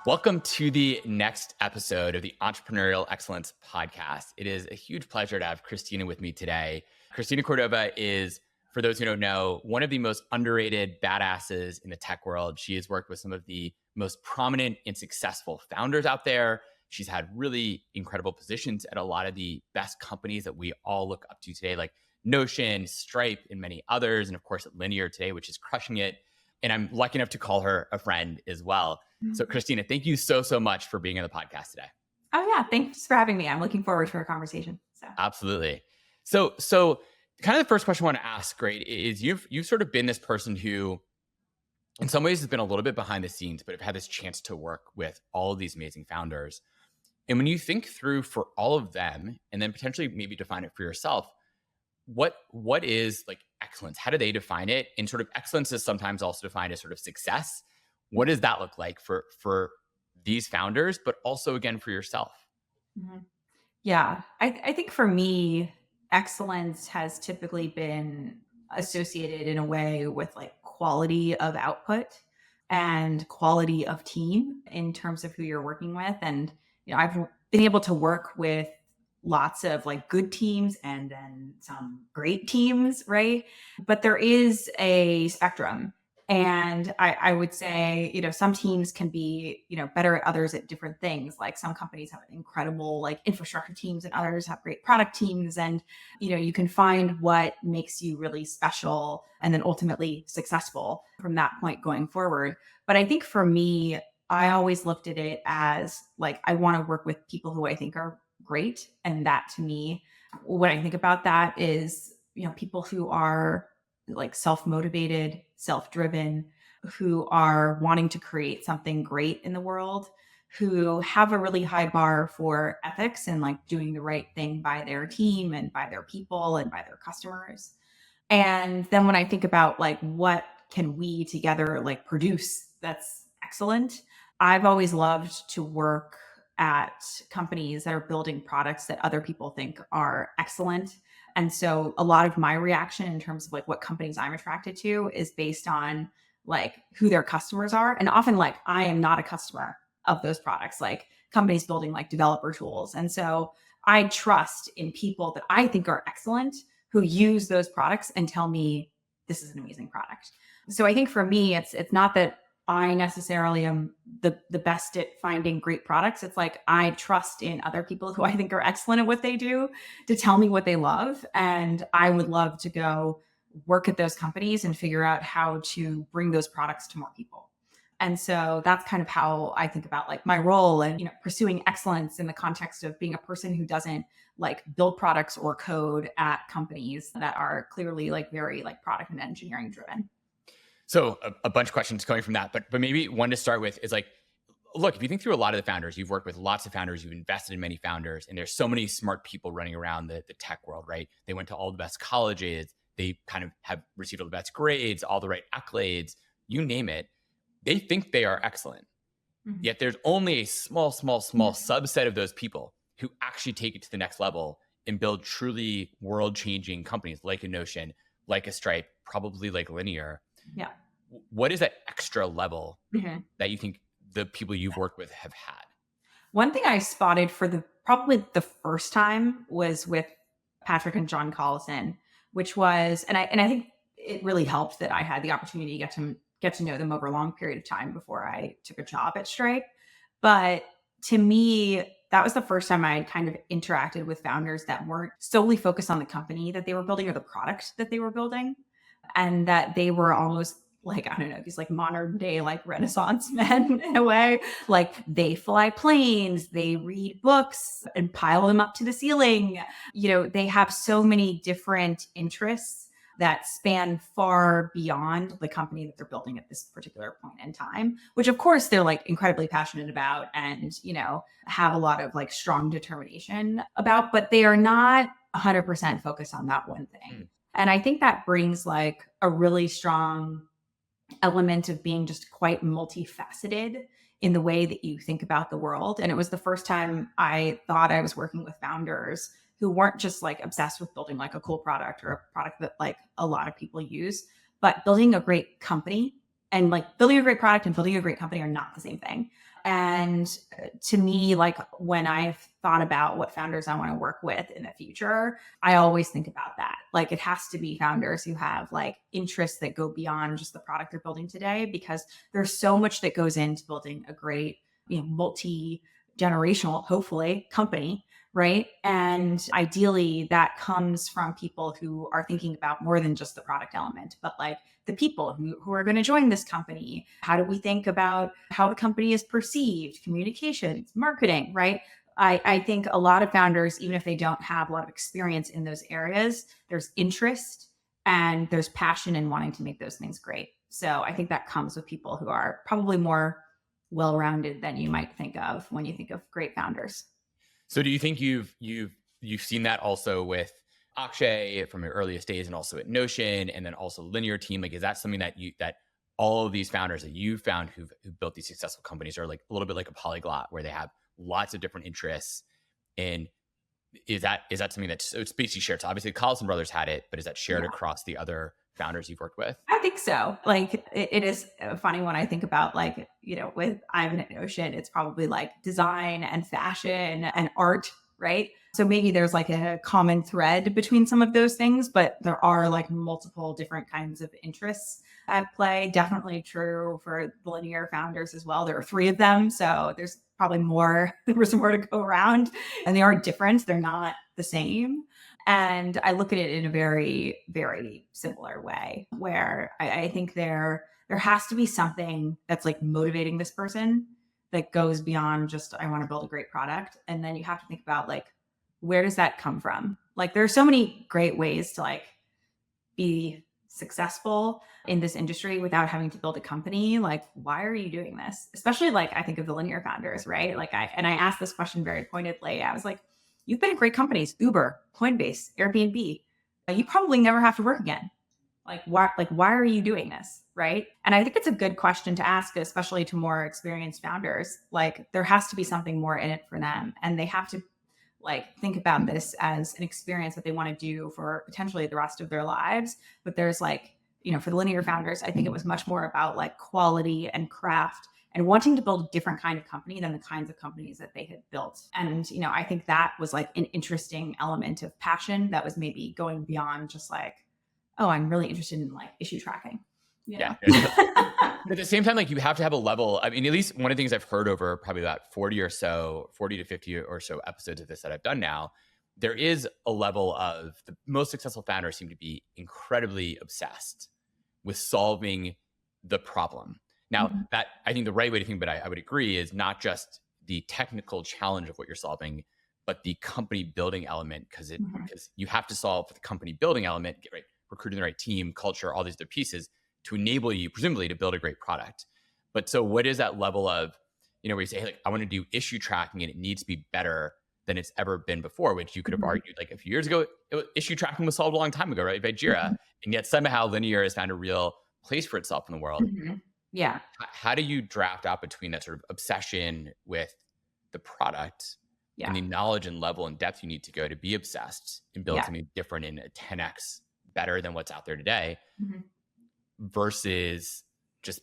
Welcome to the next episode of the Entrepreneurial Excellence Podcast. It is a huge pleasure to have Cristina with me today. Cristina Cordova is, for those who don't know, one of the most underrated badasses in the tech world. She has worked with some of the most prominent and successful founders out there. She's had really incredible positions at a lot of the best companies that we all look up to today, like Notion, Stripe, and many others. And of course, at Linear today, which is crushing it. And I'm lucky enough to call her a friend as well. So Cristina, thank you so much for being on the podcast today. Oh yeah, thanks for having me. I'm looking forward to our conversation. Absolutely. So kind of the first question I want to ask, right, is you've sort of been this person who in some ways has been a little bit behind the scenes, but have had this chance to work with all of these amazing founders. And when you think through for all of them and then potentially maybe define it for yourself, what is like excellence? How do they define it? And sort of excellence is sometimes also defined as sort of success. What does that look like for these founders, but also again for yourself? Mm-hmm. Yeah, I think for me, excellence has typically been associated in a way with like quality of output and quality of team in terms of who you're working with. And I've been able to work with lots of like good teams and then some great teams, right? But there is a spectrum. And I would say, some teams can be, better at others at different things. Like some companies have incredible like infrastructure teams and others have great product teams. And, you can find what makes you really special and then ultimately successful from that point going forward. But I think for me, I always looked at it as like, I want to work with people who I think are great. And that to me, when I think about that is, people who are like self-motivated, self-driven, who are wanting to create something great in the world, who have a really high bar for ethics and like doing the right thing by their team and by their people and by their customers. And then when I think about like what can we together like produce that's excellent, I've always loved to work at companies that are building products that other people think are excellent. And so a lot of my reaction in terms of like what companies I'm attracted to is based on like who their customers are. And often like I am not a customer of those products, like companies building like developer tools. And so I trust in people that I think are excellent who use those products and tell me this is an amazing product. So I think for me, it's not that I necessarily am the best at finding great products. It's like I trust in other people who I think are excellent at what they do to tell me what they love. And I would love to go work at those companies and figure out how to bring those products to more people. And so that's kind of how I think about like my role and, pursuing excellence in the context of being a person who doesn't like build products or code at companies that are clearly like very like product and engineering driven. So a bunch of questions coming from that, but maybe one to start with is like, look, if you think through a lot of the founders, you've worked with lots of founders, you've invested in many founders, and there's so many smart people running around the tech world, right? They went to all the best colleges, they kind of have received all the best grades, all the right accolades, you name it. They think they are excellent. Mm-hmm. Yet there's only a small subset of those people who actually take it to the next level and build truly world-changing companies like a Notion, like a Stripe, probably like Linear. Yeah. What is that extra level that you think the people you've worked with have had? One thing I spotted for probably the first time was with Patrick and John Collison, which was, and I think it really helped that I had the opportunity to get to know them over a long period of time before I took a job at Stripe. But to me, that was the first time I kind of interacted with founders that weren't solely focused on the company that they were building or the product that they were building. And that they were almost like, I don't know, these like modern day, like Renaissance men in a way. Like they fly planes, they read books and pile them up to the ceiling. They have so many different interests that span far beyond the company that they're building at this particular point in time, which of course they're like incredibly passionate about and, have a lot of like strong determination about, but they are not 100% focused on that one thing. And I think that brings like a really strong element of being just quite multifaceted in the way that you think about the world. And it was the first time I thought I was working with founders who weren't just like obsessed with building like a cool product or a product that like a lot of people use, but building a great company And like building a great product and building a great company are not the same thing. And to me, like when I've thought about what founders I want to work with in the future, I always think about that. Like it has to be founders who have like interests that go beyond just the product they're building today, because there's so much that goes into building a great, multi-generational, hopefully, company, right? And ideally that comes from people who are thinking about more than just the product element, but like the people who are going to join this company. How do we think about how the company is perceived, communications, marketing, right? I think a lot of founders, even if they don't have a lot of experience in those areas, there's interest and there's passion in wanting to make those things great. So I think that comes with people who are probably more well-rounded than you might think of when you think of great founders. So do you think you've seen that also with Akshay from your earliest days and also at Notion and then also Linear team? Like, is that something that all of these founders that you found who've built these successful companies are like a little bit like a polyglot where they have lots of different interests? And is that something that's so it's basically shared? So obviously Collison Brothers had it, but is that shared across the other founders you've worked with? I think so. Like it is funny when I think about like, with Ivan at Notion, it's probably like design and fashion and art, right? So maybe there's like a common thread between some of those things, but there are like multiple different kinds of interests at play. Definitely true for the Linear founders as well. There are three of them. So there's probably more, there's more to go around, and they are different. They're not the same. And I look at it in a very, very similar way where I think there has to be something that's like motivating this person that goes beyond just, I want to build a great product. And then you have to think about like, where does that come from? Like there are so many great ways to like be successful in this industry without having to build a company. Like, why are you doing this? Especially like, I think of the Linear founders, right? Like I asked this question very pointedly. I was like, you've been at great companies, Uber, Coinbase, Airbnb. You probably never have to work again. Why are you doing this? Right. And I think it's a good question to ask, especially to more experienced founders. Like there has to be something more in it for them. And they have to like think about this as an experience that they want to do for potentially the rest of their lives. But there's like, for the Linear founders, I think it was much more about like quality and craft and wanting to build a different kind of company than the kinds of companies that they had built. And, I think that was like an interesting element of passion that was maybe going beyond just like, oh, I'm really interested in like issue tracking. Yeah. But at the same time, like you have to have a level. I mean, at least one of the things I've heard over probably about 40 to 50 or so episodes of this that I've done now, there is a level of the most successful founders seem to be incredibly obsessed with solving the problem. Now, that I think the right way to think, but I would agree, is not just the technical challenge of what you're solving, but the company building element, because you have to solve the company building element, recruiting the right team, culture, all these other pieces to enable you, presumably, to build a great product. But so what is that level of, where you say, hey, like, I want to do issue tracking and it needs to be better than it's ever been before, which you could have argued like a few years ago, issue tracking was solved a long time ago, right? By Jira. And yet somehow Linear has found a real place for itself in the world. Yeah. How do you draft out between that sort of obsession with the product and the knowledge and level and depth you need to go to be obsessed and build something different in a 10x better than what's out there today versus just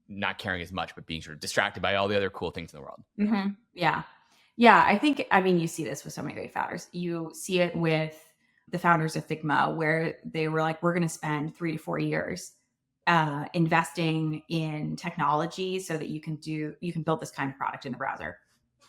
not caring as much, but being sort of distracted by all the other cool things in the world? Yeah. Yeah. I mean, you see this with so many great founders. You see it with the founders of Figma, where they were like, we're going to spend 3 to 4 years investing in technology so that you can build this kind of product in the browser,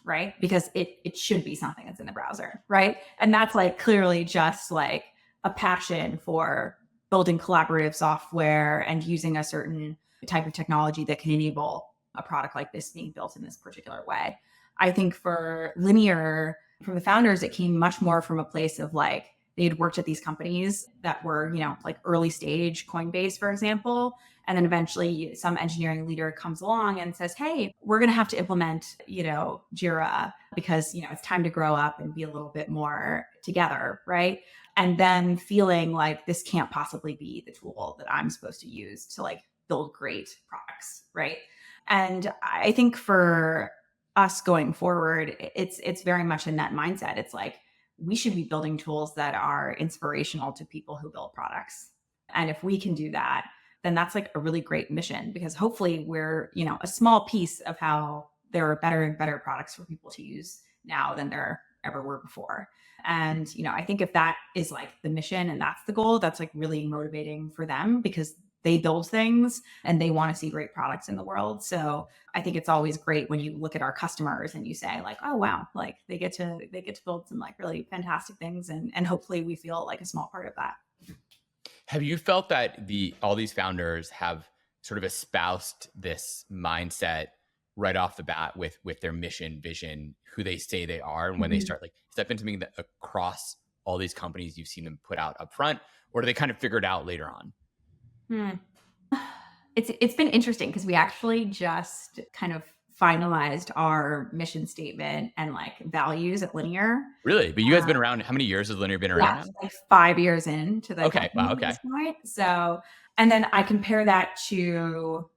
right? Because it should be something that's in the browser, right? And that's like clearly just like a passion for building collaborative software and using a certain type of technology that can enable a product like this being built in this particular way. I think for Linear, from the founders, it came much more from a place of like, they had worked at these companies that were, like early stage, Coinbase, for example. And then eventually some engineering leader comes along and says, hey, we're going to have to implement, Jira because, it's time to grow up and be a little bit more together. Right. And then feeling like this can't possibly be the tool that I'm supposed to use to like build great products. Right. And I think for us going forward, it's very much in that mindset. It's like, we should be building tools that are inspirational to people who build products. And if we can do that, then that's like a really great mission, because hopefully we're, a small piece of how there are better and better products for people to use now than there ever were before. And, I think if that is like the mission and that's the goal, that's like really motivating for them, because they build things and they want to see great products in the world. So I think it's always great when you look at our customers and you say like, oh wow, like they get to build some like really fantastic things, and hopefully we feel like a small part of that. Have you felt that all these founders have sort of espoused this mindset right off the bat with their mission, vision, who they say they are, and when they Mhm. start, like, has that been something that across all these companies you've seen them put out up front, or do they kind of figure it out later on? Hmm. It's been interesting because we actually just kind of finalized our mission statement and like values at Linear. Really? But you guys been around, how many years has Linear been around Yeah, now? like 5 years into the Okay. company Wow. at Okay. this point. So, and then I compare that to,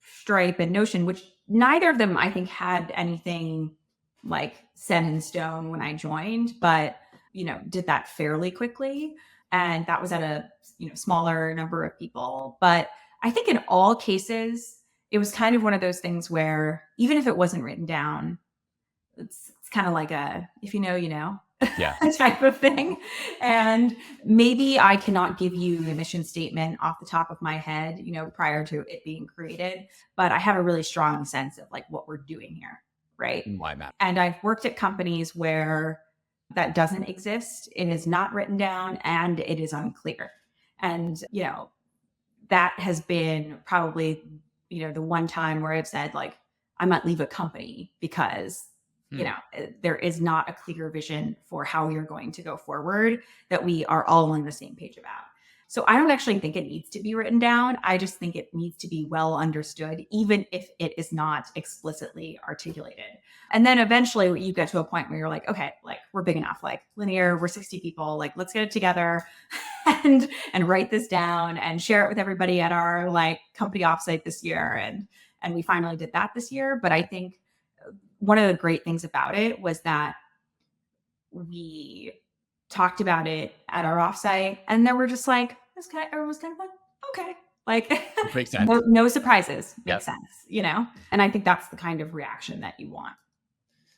Stripe and Notion, which neither of them I think had anything like set in stone when I joined, but, did that fairly quickly. And that was at a, smaller number of people. But I think in all cases, it was kind of one of those things where even if it wasn't written down, it's kind of like a if you know, you know Yeah. type of thing. And maybe I cannot give you a mission statement off the top of my head, prior to it being created, but I have a really strong sense of like what we're doing here. Right. And why it matters. And I've worked at companies where that doesn't exist. It is not written down and it is unclear. And, that has been probably, the one time where I've said, like, I might leave a company because, Hmm. there is not a clear vision for how we are going to go forward that we are all on the same page about. So I don't actually think it needs to be written down. I just think it needs to be well understood, even if it is not explicitly articulated. And then eventually you get to a point where you're like, okay, like we're big enough, like Linear, we're 60 people, like let's get it together and write this down and share it with everybody at our like company offsite this year. And we finally did that this year. But I think one of the great things about it was that we talked about it at our offsite, and then we're just like, everyone was kind of like, okay, like Makes sense. no surprises, makes Yep. sense. And I think that's the kind of reaction that you want.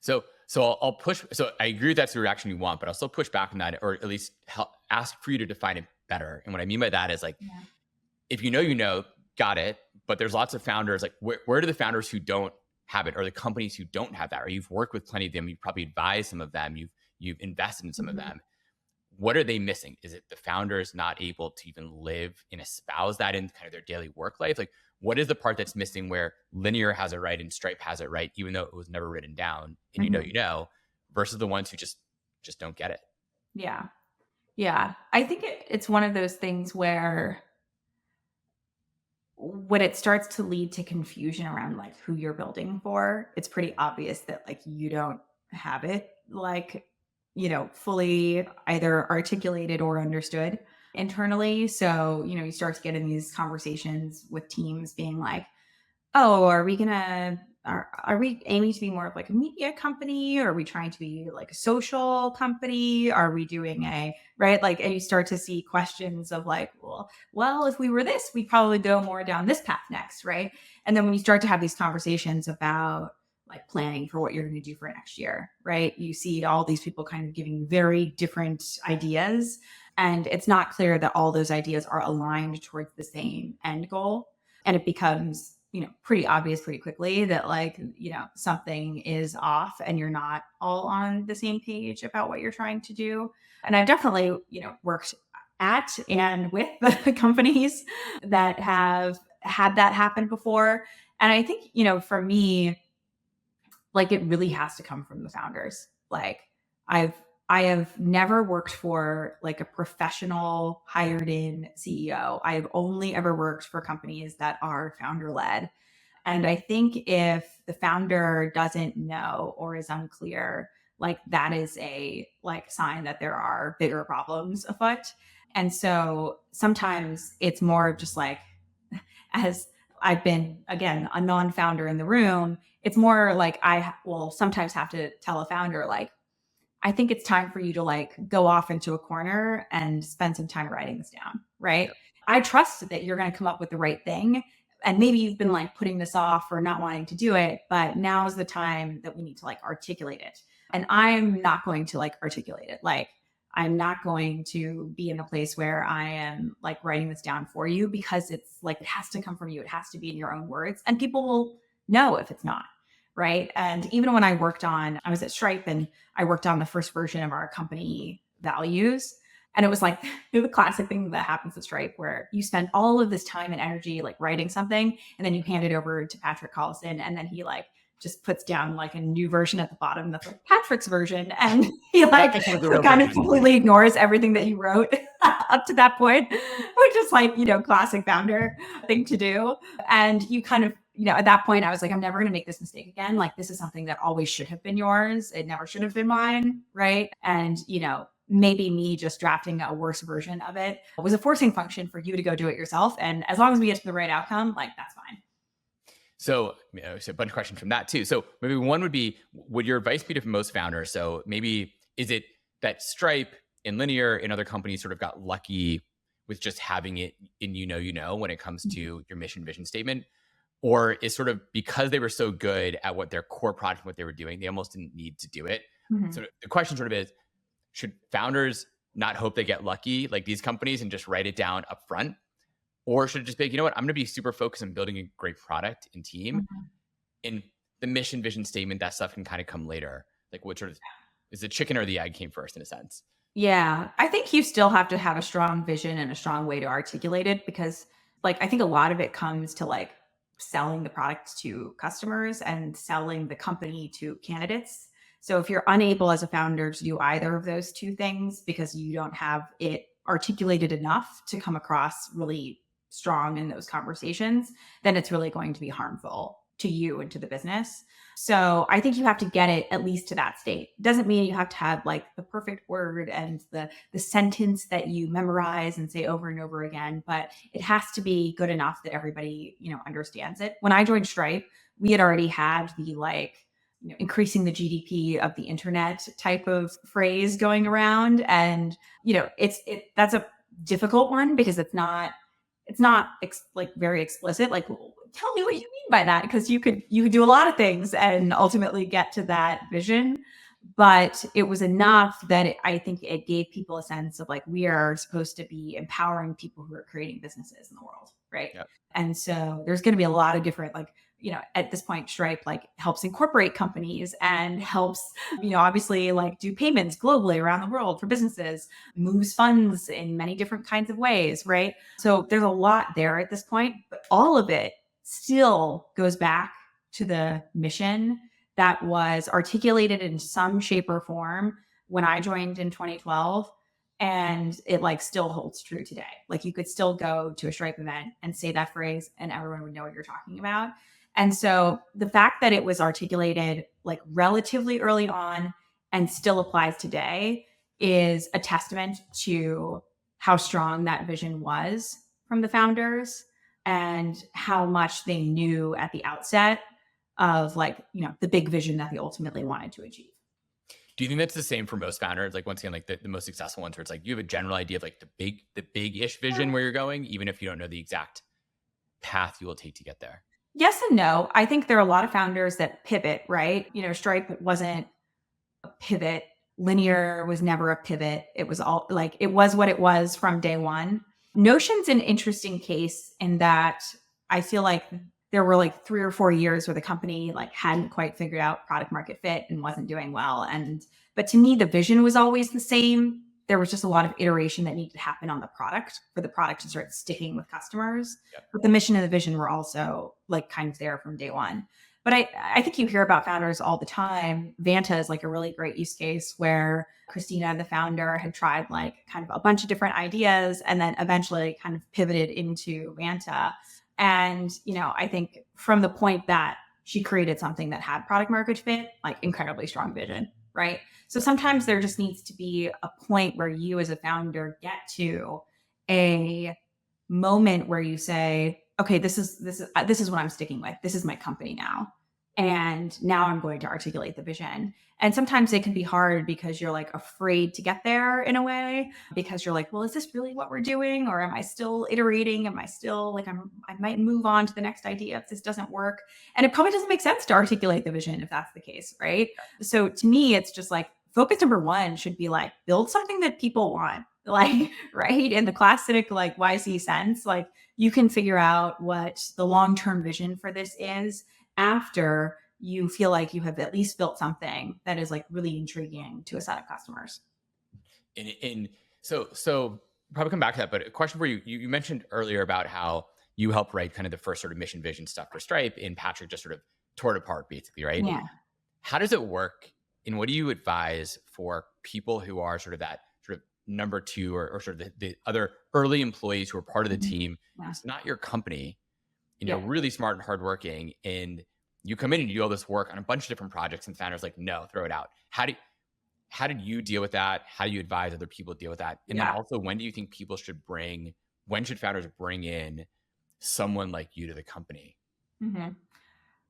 So I'll push. So I agree that's the reaction you want, but I'll still push back on that, or at least ask for you to define it better. And what I mean by that is like, Yeah. if got it. But there's lots of founders, like where do the founders who don't have it, or the companies who don't have that, or you've worked with plenty of them, you've probably advised some of them, you've invested in some of Mhm. them. What are they missing? Is it the founders not able to even live and espouse that in kind of their daily work life? Like, what is the part that's missing where Linear has it right and Stripe has it right, even though it was never written down, and Mhm. versus the ones who just don't get it? Yeah. Yeah. I think it's one of those things where when it starts to lead to confusion around like who you're building for, it's pretty obvious that like you don't have it like, fully either articulated or understood internally. So, you start to get in these conversations with teams being like, oh, are we aiming to be more of like a media company? Or are we trying to be like a social company? Are we doing a right? Like, and you start to see questions of like, well, if we were this, we'd probably go more down this path next, right? And then when you start to have these conversations about like planning for what you're going to do for next year, right? You see all these people kind of giving very different ideas, and it's not clear that all those ideas are aligned towards the same end goal. And it becomes, pretty obvious pretty quickly that like, something is off and you're not all on the same page about what you're trying to do. And I've definitely, worked at and with the companies that have had that happen before. And I think, for me, like it really has to come from the founders. Like I've I have never worked for like a professional hired in CEO. I've only ever worked for companies that are founder led. And I think if the founder doesn't know or is unclear, like that is a like sign that there are bigger problems afoot. And so sometimes it's more of just like, as I've been again a non-founder in the room, it's more like I will sometimes have to tell a founder like, I think it's time for you to like go off into a corner and spend some time writing this down, right? Yeah. I trust that you're going to come up with the right thing. And maybe you've been like putting this off or not wanting to do it, but now is the time that we need to like articulate it. And I'm not going to like articulate it. Like, I'm not going to be in a place where I am like writing this down for you, because it's like, it has to come from you. It has to be in your own words, and people will know if it's not. Right. And even when I was at Stripe and I worked on the first version of our company values. And it was like the classic thing that happens at Stripe, where you spend all of this time and energy like writing something, and then you hand it over to Patrick Collison, and then he like just puts down like a new version at the bottom that's like Patrick's version, and he like kind of completely ignores everything that you wrote up to that point, which is like, classic founder thing to do. And you kind of, at that point I was like, I'm never going to make this mistake again. Like, this is something that always should have been yours. It never should have been mine. Right. And, maybe me just drafting a worse version of it was a forcing function for you to go do it yourself. And as long as we get to the right outcome, like, that's fine. So, so a bunch of questions from that too. So maybe one would be, would your advice be to most founders? So maybe, is it that Stripe and Linear and other companies sort of got lucky with just having it in, when it comes to your mission vision statement? Or is sort of because they were so good at what their core project, what they were doing, they almost didn't need to do it? Mm-hmm. So the question sort of is, should founders not hope they get lucky like these companies and just write it down up front? Or should it just be, I'm going to be super focused on building a great product and team. Mm-hmm. In the mission vision statement, that stuff can kind of come later. Like, what sort of, is the chicken or the egg came first in a sense? Yeah, I think you still have to have a strong vision and a strong way to articulate it, because like, I think a lot of it comes to like selling the product to customers and selling the company to candidates. So if you're unable as a founder to do either of those two things because you don't have it articulated enough to come across really strong in those conversations, then it's really going to be harmful to you and to the business. So I think you have to get it at least to that state. Doesn't mean you have to have like the perfect word and the sentence that you memorize and say over and over again, but it has to be good enough that everybody, understands it. When I joined Stripe, we had already had the increasing the GDP of the internet type of phrase going around. And, that's a difficult one because it's not like very explicit. Like, tell me what you mean by that, because you could do a lot of things and ultimately get to that vision. But it was enough that I think it gave people a sense of like, we are supposed to be empowering people who are creating businesses in the world. Right. Yep. And so there's going to be a lot of different, like, at this point, Stripe like helps incorporate companies and helps, obviously like do payments globally around the world for businesses, moves funds in many different kinds of ways. Right. So there's a lot there at this point, but all of it still goes back to the mission that was articulated in some shape or form when I joined in 2012. And it like still holds true today. Like, you could still go to a Stripe event and say that phrase and everyone would know what you're talking about. And so the fact that it was articulated like relatively early on and still applies today is a testament to how strong that vision was from the founders and how much they knew at the outset of like, the big vision that they ultimately wanted to achieve. Do you think that's the same for most founders? Like, once again, like the most successful ones, where it's like you have a general idea of like the big-ish vision where you're going, even if you don't know the exact path you will take to get there? Yes and no. I think there are a lot of founders that pivot, right? Stripe wasn't a pivot. Linear was never a pivot. It was all like, it was what it was from day one. Notion's an interesting case in that I feel like there were like 3 or 4 years where the company like hadn't quite figured out product market fit and wasn't doing well. But to me, the vision was always the same. There was just a lot of iteration that needed to happen on the product for the product to start sticking with customers. Yep. But the mission and the vision were also like kind of there from day one. But I think you hear about founders all the time. Vanta is like a really great use case where Cristina, the founder, had tried like kind of a bunch of different ideas and then eventually kind of pivoted into Vanta. And, I think from the point that she created something that had product market fit, like incredibly strong vision, right? So sometimes there just needs to be a point where you as a founder get to a moment where you say, okay, this is what I'm sticking with. This is my company now. And now I'm going to articulate the vision. And sometimes it can be hard because you're like afraid to get there in a way, because you're like, well, is this really what we're doing? Or am I still iterating? Am I still like, I might move on to the next idea if this doesn't work. And it probably doesn't make sense to articulate the vision if that's the case. Right. So to me, it's just like focus number one should be like, build something that people want. Like, right. In the classic, like YC sense, like you can figure out what the long-term vision for this is after you feel like you have at least built something that is like really intriguing to a set of customers. And so probably come back to that, but a question for you. You mentioned earlier about how you helped write kind of the first sort of mission vision stuff for Stripe, and Patrick just sort of tore it apart basically, right? Yeah. How does it work? And what do you advise for people who are sort of that sort of number two, or sort of the other early employees who are part of the team? Yeah. It's not your company, and Yeah. you're really smart and hardworking, and you come in and you do all this work on a bunch of different projects, and founders like, no, throw it out. How did you deal with that? How do you advise other people deal with that? And then also, when do you think when should founders bring in someone like you to the company? Mm-hmm.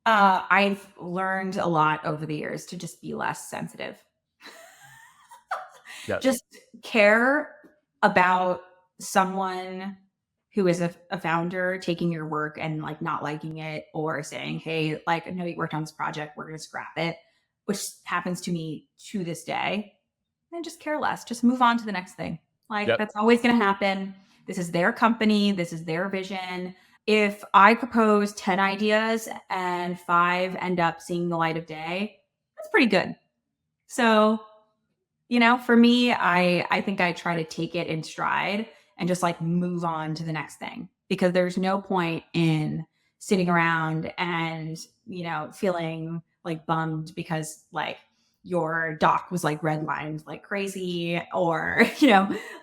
I've learned a lot over the years to just be less sensitive. Yeah. Just care about someone who is a founder taking your work and like not liking it, or saying, hey, like, I know you worked on this project, we're going to scrap it, which happens to me to this day. And just care less, just move on to the next thing. Like, Yep. that's always going to happen. This is their company. This is their vision. If I propose 10 ideas and 5 end up seeing the light of day, that's pretty good. So, for me, I think I try to take it in stride and just like move on to the next thing, because there's no point in sitting around and, feeling like bummed because like your doc was like redlined like crazy, or,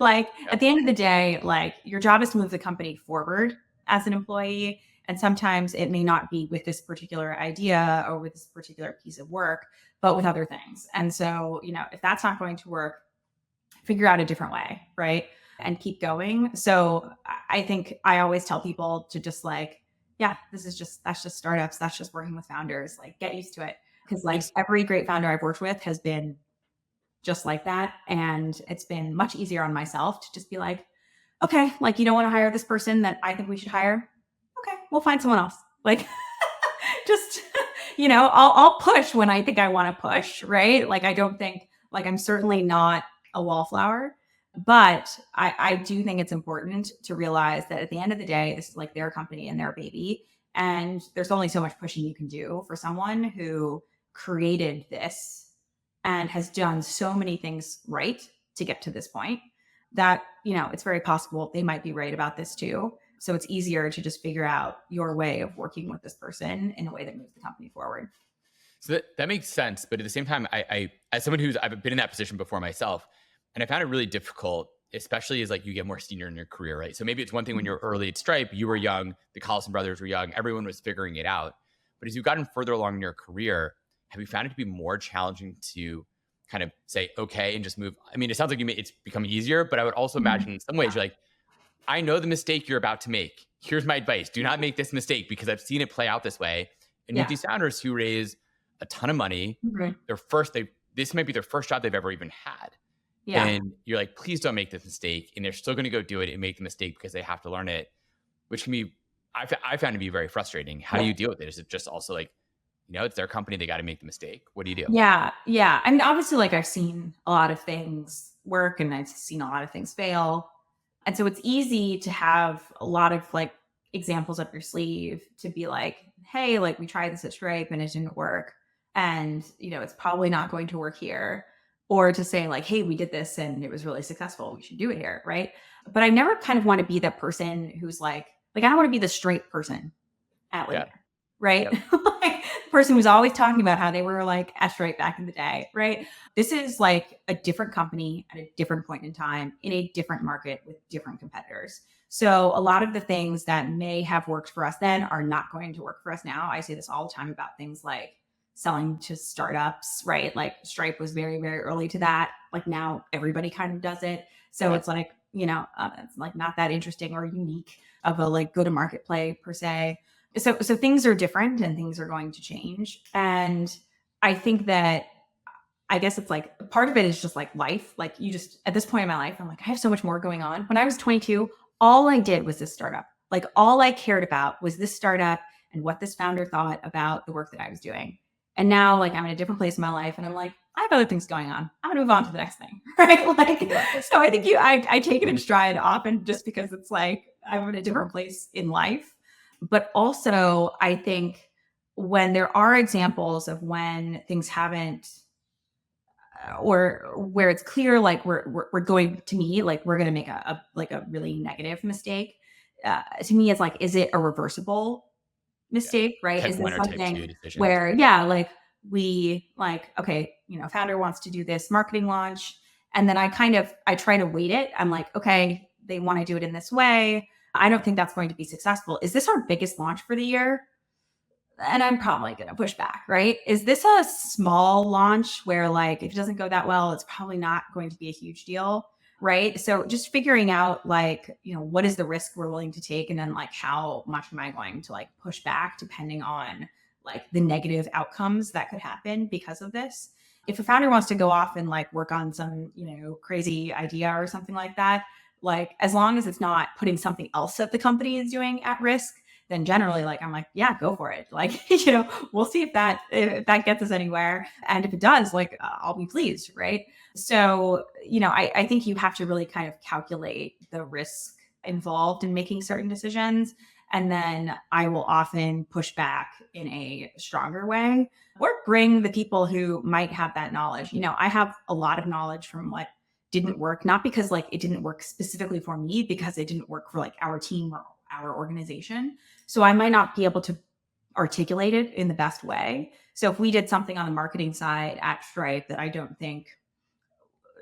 like at the end of the day, like your job is to move the company forward as an employee. And sometimes it may not be with this particular idea or with this particular piece of work, but with other things. And so, if that's not going to work, figure out a different way, right? And keep going. So I think I always tell people to just like, yeah, that's just startups. That's just working with founders. Like, get used to it. Because like every great founder I've worked with has been just like that. And it's been much easier on myself to just be like, okay, like you don't want to hire this person that I think we should hire. Okay, we'll find someone else. Like, just, I'll push when I think I want to push, right? Like, I don't think, like, I'm certainly not a wallflower, but I do think it's important to realize that at the end of the day, this is like their company and their baby. And there's only so much pushing you can do for someone who created this and has done so many things right to get to this point that, it's very possible they might be right about this too. So it's easier to just figure out your way of working with this person in a way that moves the company forward. So that makes sense. But at the same time, I as someone I've been in that position before myself, and I found it really difficult, especially as like you get more senior in your career, right? So maybe it's one thing when you're early at Stripe, you were young, the Collison brothers were young, everyone was figuring it out. But as you've gotten further along in your career, have you found it to be more challenging to kind of say, okay, and just move? I mean, it sounds like it's become easier, but I would also imagine in some ways you're like, I know the mistake you're about to make. Here's my advice. Do not make this mistake, because I've seen it play out this way. And with these founders who raise a ton of money, this might be their first job they've ever even had. Yeah. And you're like, please don't make this mistake. And they're still going to go do it and make the mistake because they have to learn it, which can be, I found to be very frustrating. How do you deal with it? Is it just also like, it's their company, they got to make the mistake? What do you do? Yeah. Yeah. I mean, obviously, like I've seen a lot of things work and I've seen a lot of things fail. And so it's easy to have a lot of like examples up your sleeve to be like, hey, like we tried this at Stripe and it didn't work. And, it's probably not going to work here. Or to say like, hey, we did this and it was really successful, we should do it here. Right. But I never kind of want to be that person who's like I don't want to be the straight person at Linear. Yeah. Right. Yep. Like the person who's always talking about how they were like at Stripe back in the day. Right. This is like a different company at a different point in time in a different market with different competitors. So a lot of the things that may have worked for us then are not going to work for us now. I say this all the time about things like selling to startups, right? Like Stripe was very, very early to that. Like now everybody kind of does it. So it's like, it's like not that interesting or unique of a like go to market play per se. So things are different and things are going to change. And I think that, I guess it's like part of it is just like life. Like you just, at this point in my life, I'm like, I have so much more going on. When I was 22, all I did was this startup. Like all I cared about was this startup and what this founder thought about the work that I was doing. And now like I'm in a different place in my life and I'm like, I have other things going on. I'm gonna move on to the next thing. Right. Like, so I think I take it in stride often just because it's like I'm in a different place in life. But also I think when there are examples of when things haven't, or where it's clear like we're going to me like we're going to make a really negative mistake, to me it's like, is it a reversible Yeah. mistake, right? Type Is one this or type something two decisions. where, yeah, like we like, okay, founder wants to do this marketing launch, and then I try to weight it. I'm like, okay, they want to do it in this way. I don't think that's going to be successful. Is this our biggest launch for the year? And I'm probably going to push back, right? Is this a small launch where, like, if it doesn't go that well, it's probably not going to be a huge deal, right? So just figuring out, like, what is the risk we're willing to take? And then, like, how much am I going to, like, push back depending on, like, the negative outcomes that could happen because of this? If a founder wants to go off and, like, work on some, crazy idea or something like that, like, as long as it's not putting something else that the company is doing at risk, then generally like I'm like, yeah, go for it. Like, we'll see if that gets us anywhere. And if it does, like I'll be pleased, right? So, I think you have to really kind of calculate the risk involved in making certain decisions. And then I will often push back in a stronger way or bring the people who might have that knowledge. I have a lot of knowledge from what didn't work, not because like it didn't work specifically for me, because it didn't work for like our team or our organization. So I might not be able to articulate it in the best way. So if we did something on the marketing side at Stripe that I don't think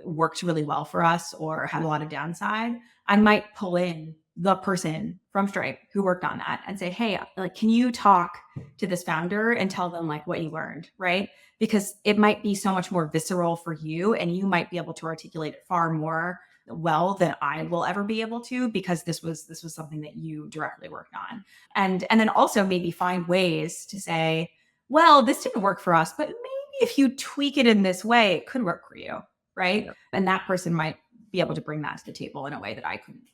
worked really well for us or had a lot of downside, I might pull in the person from Stripe who worked on that and say, hey, like, can you talk to this founder and tell them like what you learned, right? Because it might be so much more visceral for you and you might be able to articulate it far more well than I will ever be able to, because this was something that you directly worked on. And then also maybe find ways to say, well, this didn't work for us, but maybe if you tweak it in this way, it could work for you, right? Yep. And that person might be able to bring that to the table in a way that I couldn't.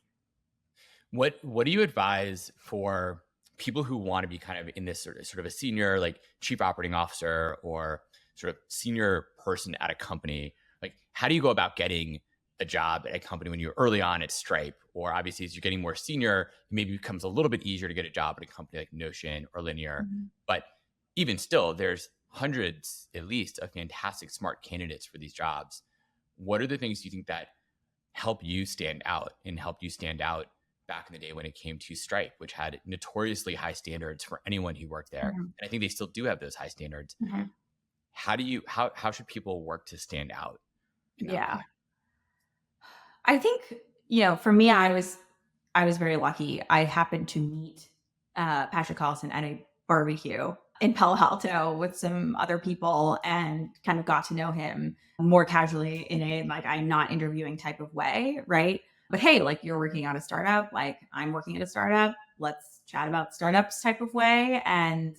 What do you advise for people who want to be kind of in this sort of a senior, like chief operating officer or sort of senior person at a company? Like, how do you go about getting a job at a company when you're early on at Stripe? Or obviously, as you're getting more senior, it maybe becomes a little bit easier to get a job at a company like Notion or Linear. Mhm. But even still, there's hundreds at least of fantastic, smart candidates for these jobs. What are the things you think that help you stand out and help you stand out back in the day when it came to Stripe, which had notoriously high standards for anyone who worked there? Mhm. And I think they still do have those high standards. Mhm. How should people work to stand out in that Yeah. way? I think, for me, I was very lucky. I happened to meet Patrick Collison at a barbecue in Palo Alto with some other people and kind of got to know him more casually in a like I'm not interviewing type of way, right? But hey, like you're working on a startup, like I'm working at a startup. Let's chat about startups type of way. And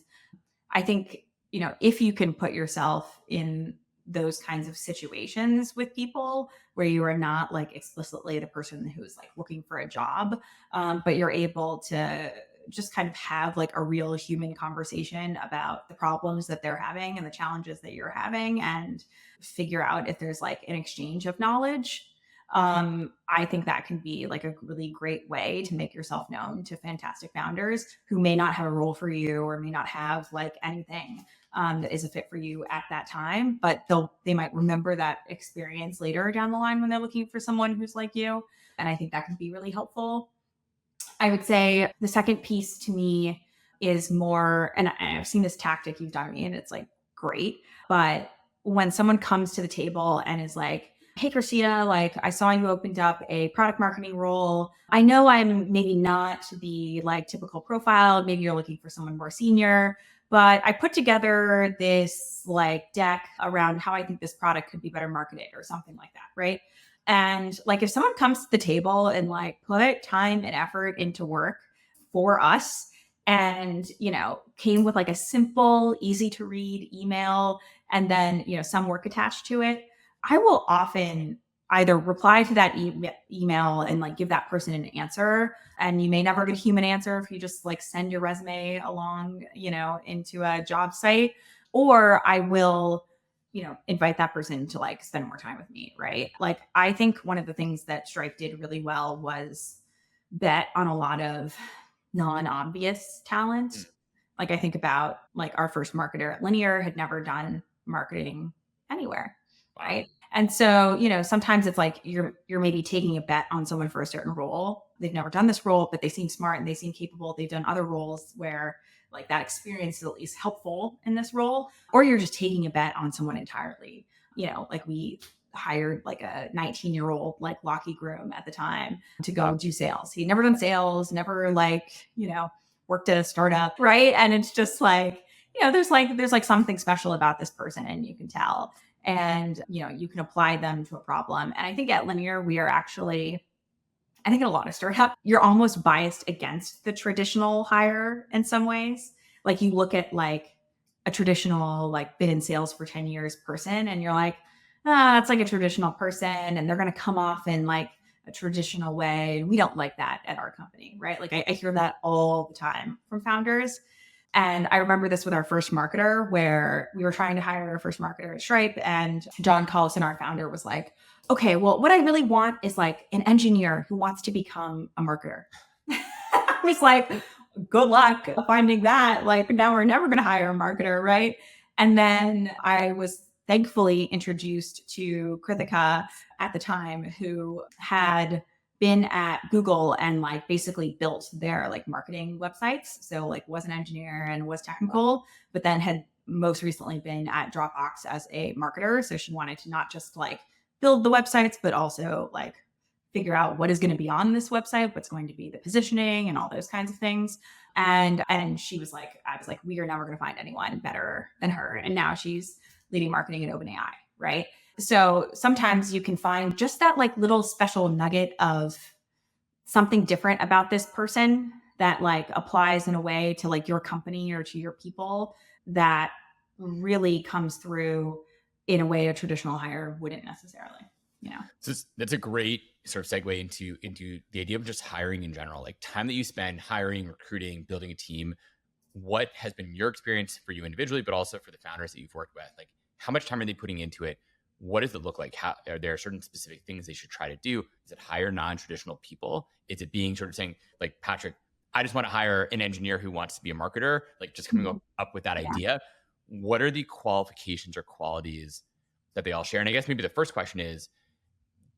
I think, if you can put yourself in those kinds of situations with people where you are not like explicitly the person who's like looking for a job, but you're able to just kind of have like a real human conversation about the problems that they're having and the challenges that you're having and figure out if there's like an exchange of knowledge. I think that can be like a really great way to make yourself known to fantastic founders who may not have a role for you or may not have like anything that is a fit for you at that time, but they might remember that experience later down the line when they're looking for someone who's like you. And I think that can be really helpful. I would say the second piece to me is more, and I've seen this tactic you've done me, and it's like great. But when someone comes to the table and is like, hey, Christina, like I saw you opened up a product marketing role. I know I'm maybe not the like typical profile. Maybe you're looking for someone more senior, but I put together this like deck around how I think this product could be better marketed or something like that. Right. And like if someone comes to the table and like put time and effort into work for us and, came with like a simple, easy to read email and then, some work attached to it, I will often either reply to that email and like give that person an answer. And you may never get a human answer if you just like send your resume along, into a job site, or I will, invite that person to like spend more time with me. Right. Like, I think one of the things that Stripe did really well was bet on a lot of non-obvious talent. Like, I think about like our first marketer at Linear had never done marketing anywhere, Wow. right? And so, sometimes it's like you're maybe taking a bet on someone for a certain role. They've never done this role, but they seem smart and they seem capable. They've done other roles where like that experience is at least helpful in this role, or you're just taking a bet on someone entirely. Like we hired like a 19-year-old like Locky groom at the time to go do sales. He'd never done sales, never like, worked at a startup, right? And it's just like, there's like something special about this person and you can tell. And, you can apply them to a problem. And I think at Linear, we are actually, I think in a lot of startups, you're almost biased against the traditional hire in some ways. Like you look at like a traditional, like been in sales for 10 years person, and you're like, that's like a traditional person and they're going to come off in like a traditional way. And we don't like that at our company, right? Like I hear that all the time from founders. And I remember this with our first marketer where we were trying to hire our first marketer at Stripe. And John Collison, our founder, was like, okay, well, what I really want is like an engineer who wants to become a marketer. I was like, good luck finding that. Like, now we're never going to hire a marketer, right? And then I was thankfully introduced to Krithika at the time, who had been at Google and like basically built their like marketing websites. So like was an engineer and was technical, but then had most recently been at Dropbox as a marketer. So she wanted to not just like build the websites, but also like figure out what is going to be on this website, what's going to be the positioning and all those kinds of things. And she was like, I was like, we are never going to find anyone better than her. And now she's leading marketing at OpenAI, right? So sometimes you can find just that like little special nugget of something different about this person that like applies in a way to like your company or to your people that really comes through in a way a traditional hire wouldn't necessarily, So that's a great sort of segue into the idea of just hiring in general, like time that you spend hiring, recruiting, building a team. What has been your experience for you individually, but also for the founders that you've worked with? Like, how much time are they putting into it? What does it look like? How are there certain specific things they should try to do? Is it hire non-traditional people? Is it being sort of saying, like, Patrick, I just want to hire an engineer who wants to be a marketer, like just coming up with that idea? What are the qualifications or qualities that they all share? And I guess maybe the first question is,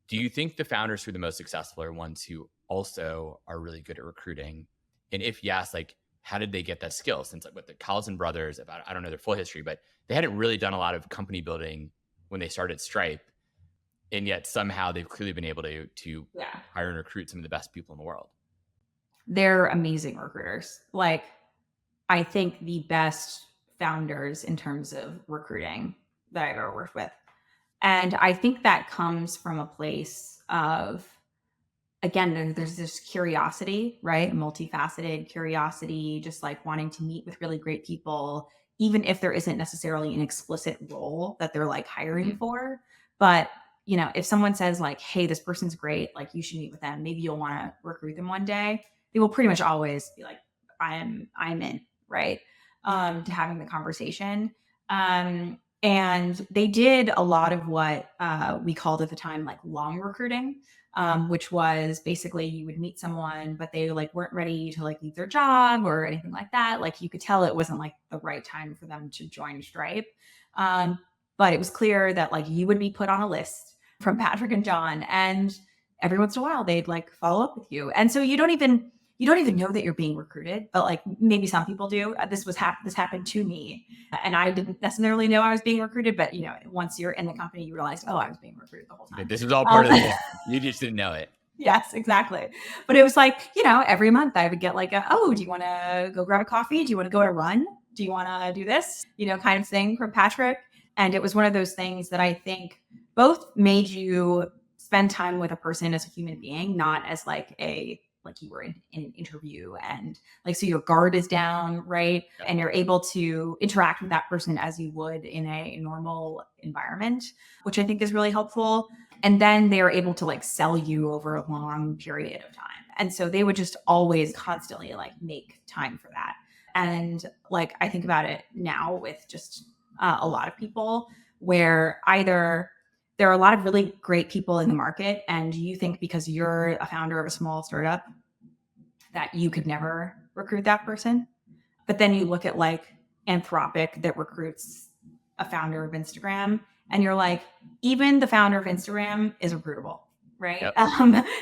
do you think the founders who are the most successful are ones who also are really good at recruiting? And if yes, like, how did they get that skill? Since like with the Collison brothers, I don't know their full history, but they hadn't really done a lot of company building when they started Stripe. And yet somehow they've clearly been able to hire and recruit some of the best people in the world. They're amazing recruiters. Like, I think the best founders in terms of recruiting that I've ever worked with. And I think that comes from a place of, again, there's this curiosity, right? Multifaceted curiosity, just like wanting to meet with really great people, even if there isn't necessarily an explicit role that they're like hiring for. But, if someone says like, hey, this person's great, like you should meet with them, maybe you'll want to recruit them one day, they will pretty much always be like, I'm in, right? To having the conversation. And they did a lot of what we called at the time like long recruiting, which was basically you would meet someone, but they like weren't ready to like leave their job or anything like that. Like you could tell it wasn't like the right time for them to join Stripe. But it was clear that like you would be put on a list from Patrick and John, and every once in a while they'd like follow up with you. And so you don't even know that you're being recruited, but like maybe some people do. This happened to me, and I didn't necessarily know I was being recruited. But once you're in the company, you realize, oh, I was being recruited the whole time. This was all part of it. You just didn't know it. Yes, exactly. But it was like, every month I would get like do you want to go grab a coffee? Do you want to go on a run? Do you want to do this? Kind of thing from Patrick. And it was one of those things that I think both made you spend time with a person as a human being, not as like a like you were in an interview, and like, so your guard is down, right? Yep. And you're able to interact with that person as you would in a normal environment, which I think is really helpful. And then they are able to like sell you over a long period of time. And so they would just always constantly like make time for that. And like, I think about it now with just a lot of people where either there are a lot of really great people in the market, and you think because you're a founder of a small startup that you could never recruit that person. But then you look at like Anthropic that recruits a founder of Instagram, and you're like, even the founder of Instagram is recruitable, right? Yep.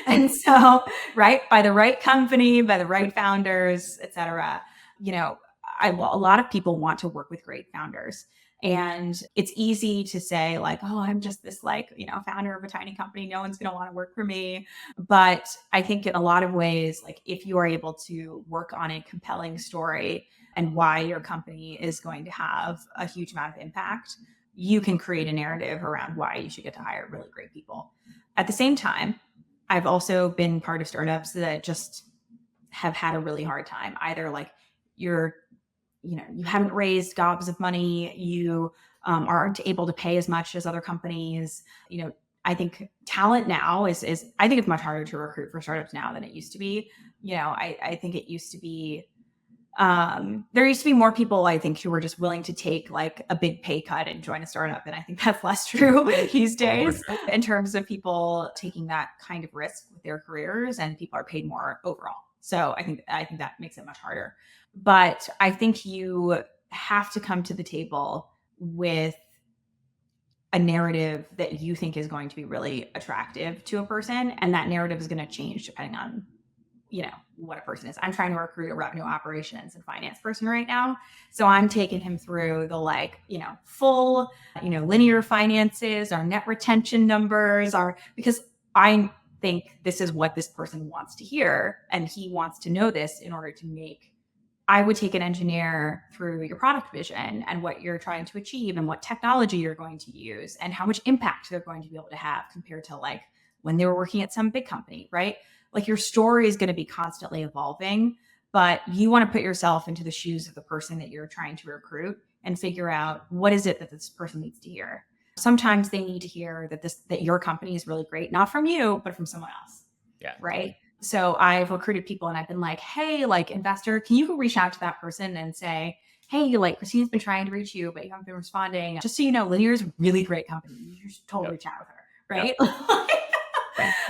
And so, right, by the right company, by the right founders, et cetera, you know, a lot of people want to work with great founders. And it's easy to say like, oh, I'm just this like, you know, founder of a tiny company. No one's going to want to work for me. But I think in a lot of ways, like if you are able to work on a compelling story and why your company is going to have a huge amount of impact, you can create a narrative around why you should get to hire really great people. At the same time, I've also been part of startups that just have had a really hard time. Either like you're, you know, you haven't raised gobs of money, you aren't able to pay as much as other companies. You know, I think talent now is I think it's much harder to recruit for startups now than it used to be. You know, I think it used to be there used to be more people, I think, who were just willing to take like a big pay cut and join a startup. And I think that's less true these days in terms of people taking that kind of risk with their careers, and people are paid more overall. So I think that makes it much harder. But I think you have to come to the table with a narrative that you think is going to be really attractive to a person. And that narrative is going to change depending on, you know, what a person is. I'm trying to recruit a revenue operations and finance person right now. So I'm taking him through the like, you know, full, you know, linear finances, our net retention numbers, because I think this is what this person wants to hear. And he wants to know this in order to make, I would take an engineer through your product vision and what you're trying to achieve and what technology you're going to use and how much impact they're going to be able to have compared to like when they were working at some big company, right? Like your story is going to be constantly evolving, but you want to put yourself into the shoes of the person that you're trying to recruit and figure out what is it that this person needs to hear. Sometimes they need to hear that your company is really great, not from you, but from someone else. Yeah. Right. So I've recruited people and I've been like, hey, like investor, can you reach out to that person and say, hey, like Christina's been trying to reach you, but you haven't been responding. Just so you know, Linear is a really great company. You should totally chat with her. Right.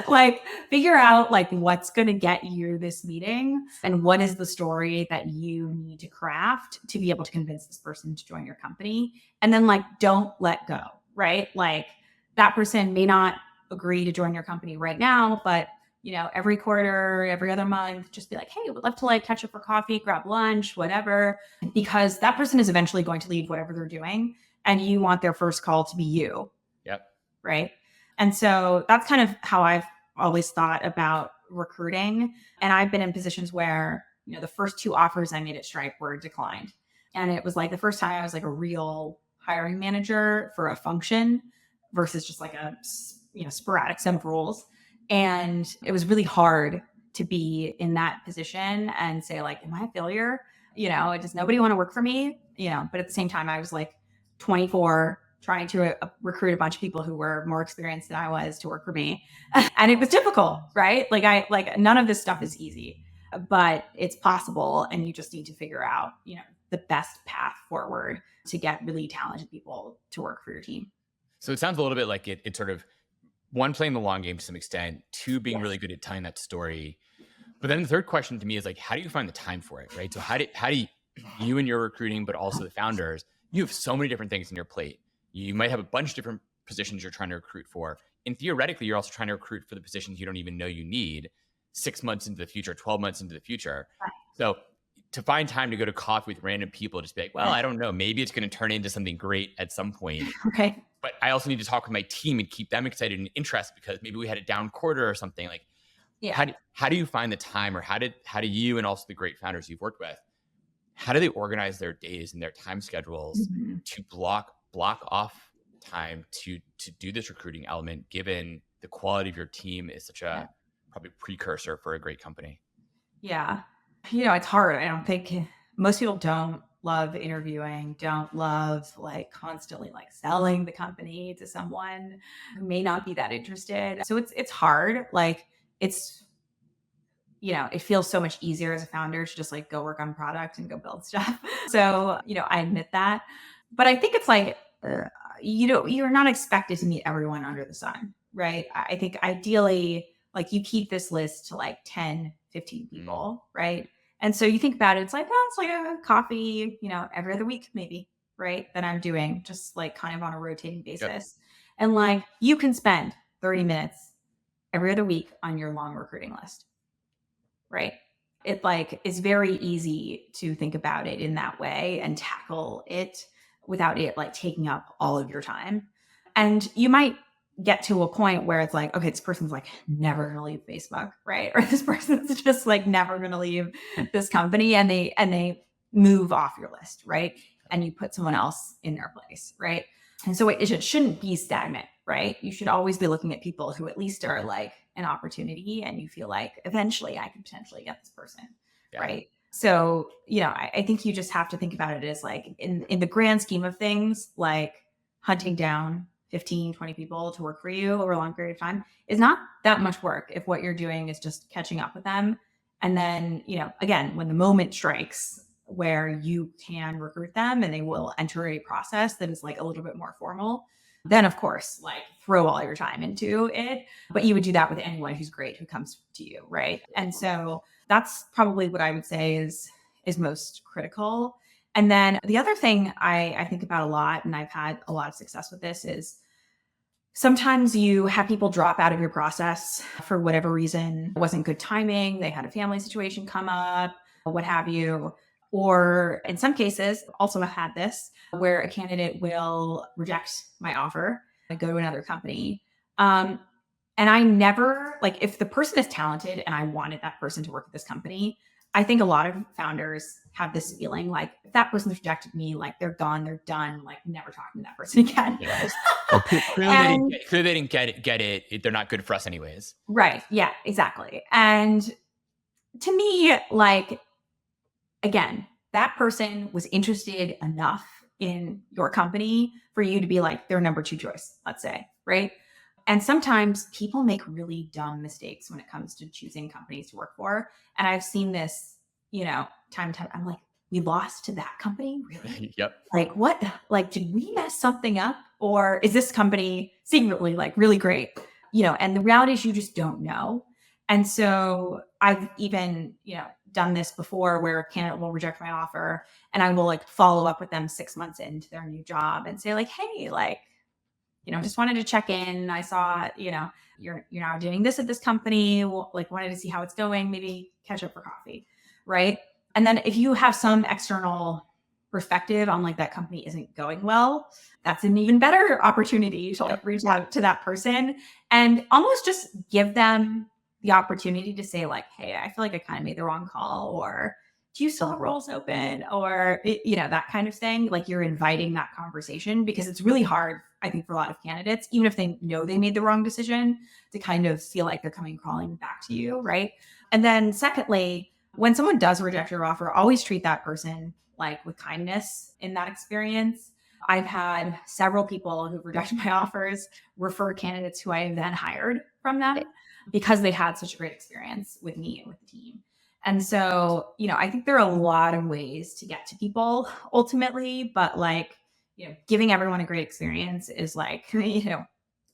Like figure out like what's going to get you this meeting and what is the story that you need to craft to be able to convince this person to join your company. And then like, don't let go, right? Like that person may not agree to join your company right now, but you know, every quarter, every other month, just be like, hey, would love to like catch up for coffee, grab lunch, whatever, because that person is eventually going to leave whatever they're doing. And you want their first call to be you. Yep. Right. And so that's kind of how I've always thought about recruiting. And I've been in positions where, you know, the first 2 offers I made at Stripe were declined. And it was like the first time I was like a real hiring manager for a function versus just like a, you know, sporadic set of rules. And it was really hard to be in that position and say like, am I a failure? You know, does nobody want to work for me? You know, but at the same time, I was like 24 trying to recruit a bunch of people who were more experienced than I was to work for me. And it was difficult, right? Like none of this stuff is easy, but it's possible. And you just need to figure out, you know, the best path forward to get really talented people to work for your team. So it sounds a little bit like it sort of, one, playing the long game to some extent, 2, being really good at telling that story. But then the third question to me is like, how do you find the time for it, right? So how do you and your recruiting, but also the founders, you have so many different things in your plate. You might have a bunch of different positions you're trying to recruit for. And theoretically, you're also trying to recruit for the positions you don't even know you need 6 months into the future, 12 months into the future. Right. So to find time to go to coffee with random people, just be like, well, I don't know, maybe it's going to turn into something great at some point. Okay. But I also need to talk with my team and keep them excited and interested because maybe we had a down quarter or something. Like, yeah. How do you find the time, or how do you and also the great founders you've worked with, how do they organize their days and their time schedules to block off time to do this recruiting element, given the quality of your team is such a probably precursor for a great company. Yeah. It's hard. I don't think most people don't love interviewing, don't love like constantly like selling the company to someone who may not be that interested. So it's hard. Like it's it feels so much easier as a founder to just like go work on product and go build stuff. So, I admit that. But I think it's like, you're not expected to meet everyone under the sun, right? I think ideally, like you keep this list to like 10, 15 Mm. people, right? And so you think about it, it's like, oh, it's like a coffee, every other week, maybe, right? That I'm doing just like kind of on a rotating Yep. basis. And like you can spend 30 minutes every other week on your long recruiting list, right? It like is very easy to think about it in that way and tackle it without it like taking up all of your time. And you might get to a point where it's like, okay, this person's like never going to leave Facebook, right? Or this person's just like never going to leave this company, and they move off your list, right? And you put someone else in their place, right? And so it shouldn't be stagnant, right? You should always be looking at people who at least are like an opportunity, and you feel like eventually I can potentially get this person, Yeah. right? So, I think you just have to think about it as like in the grand scheme of things, like hunting down 15, 20 people to work for you over a long period of time is not that much work if what you're doing is just catching up with them. And then, again, when the moment strikes where you can recruit them and they will enter a process that is like a little bit more formal, then of course, like throw all your time into it. But you would do that with anyone who's great who comes to you, right? And so that's probably what I would say is most critical. And then the other thing I think about a lot, and I've had a lot of success with this, is sometimes you have people drop out of your process for whatever reason. It wasn't good timing. They had a family situation come up, what have you. Or in some cases, also have had this where a candidate will reject my offer and go to another company. And I never, like, if the person is talented and I wanted that person to work at this company, I think a lot of founders have this feeling like if that person's rejected me, like they're gone, they're done, like never talking to that person again. Yeah. Well, clearly And they didn't get it. They're not good for us anyways. right. Yeah, exactly. And to me, like, again, that person was interested enough in your company for you to be like their number two choice, let's say, right? And sometimes people make really dumb mistakes when it comes to choosing companies to work for. And I've seen this, time and time. I'm like, we lost to that company? Really? Yep. Like, what? Like, did we mess something up? Or is this company secretly like really great? And the reality is you just don't know. And so I've even, done this before where a candidate will reject my offer and I will like follow up with them 6 months into their new job and say like, hey, like, just wanted to check in. I saw, you're now doing this at this company. Like wanted to see how it's going, maybe catch up for coffee. Right. And then if you have some external perspective on like that company isn't going well, that's an even better opportunity to like reach out to that person and almost just give them the opportunity to say like, hey, I feel like I kind of made the wrong call, or do you still have roles open, or that kind of thing. Like you're inviting that conversation because it's really hard, I think, for a lot of candidates, even if they know they made the wrong decision, to kind of feel like they're coming crawling back to you, right? And then secondly, when someone does reject your offer, always treat that person like with kindness in that experience. I've had several people who've rejected my offers refer candidates who I then hired from them because they had such a great experience with me and with the team. And so, I think there are a lot of ways to get to people ultimately, but like, giving everyone a great experience is like,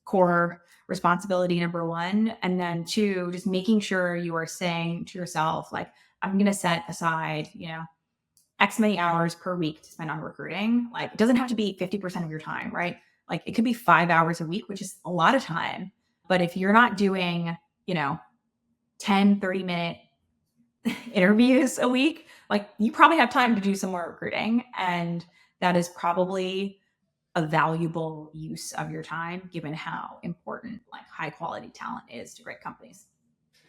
core responsibility number one. And then two, just making sure you are saying to yourself, like, I'm going to set aside, X many hours per week to spend on recruiting. Like, it doesn't have to be 50% of your time, right? Like, it could be 5 hours a week, which is a lot of time. But if you're not doing, 10, 30-minute interviews a week, like you probably have time to do some more recruiting. And that is probably a valuable use of your time, given how important like high quality talent is to great companies.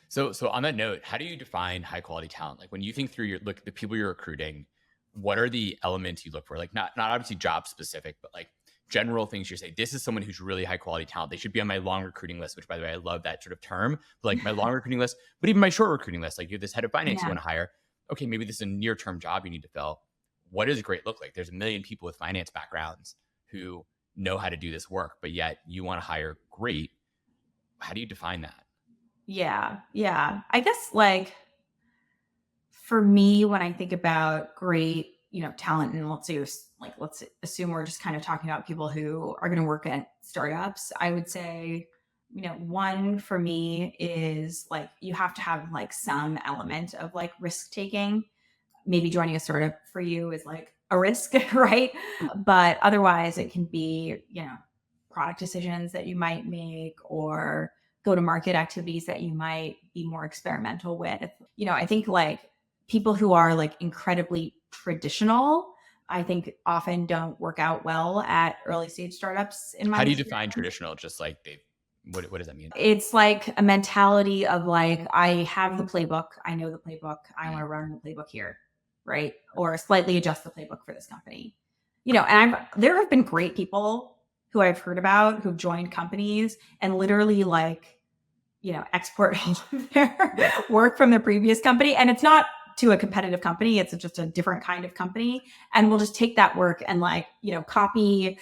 So on that note, how do you define high quality talent? Like when you think through the people you're recruiting, what are the elements you look for? Like not obviously job specific, but like general things you say, this is someone who's really high quality talent. They should be on my long recruiting list, which by the way, I love that sort of term, but like my long recruiting list, but even my short recruiting list, like you have this head of finance you Yeah. want to hire. Okay, maybe this is a near-term job you need to fill. What does great look like? There's a million people with finance backgrounds who know how to do this work, but yet you want to hire great. How do you define that? Yeah. Yeah. I guess like for me, when I think about great, talent, and let's assume we're just kind of talking about people who are going to work at startups, I would say, one for me is like you have to have like some element of like risk taking. Maybe joining a startup for you is like a risk, right? But otherwise, it can be, product decisions that you might make or go to market activities that you might be more experimental with. I think like people who are like incredibly traditional, I think often don't work out well at early stage startups in my How do you experience. define traditional? Just like what does that mean? It's like a mentality of like, I have the playbook, I know the playbook, I want Mm. to run the playbook here, right? Or slightly adjust the playbook for this company. And there have been great people who I've heard about who've joined companies and literally like, export all of their work from their previous company. And it's not to a competitive company, it's just a different kind of company. And we'll just take that work and like, copy,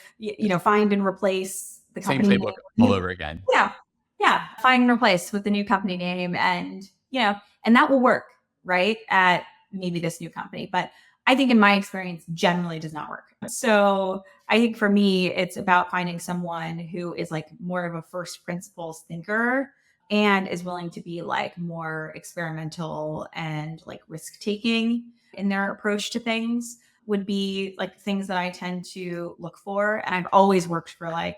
find and replace the Same company playbook all name. over again. Yeah. Yeah. Find and replace with the new company name and that will work, right? At maybe this new company. But I think in my experience, generally does not work. So I think for me, it's about finding someone who is like more of a first principles thinker and is willing to be like more experimental and like risk taking in their approach to things would be like things that I tend to look for. And I've always worked for like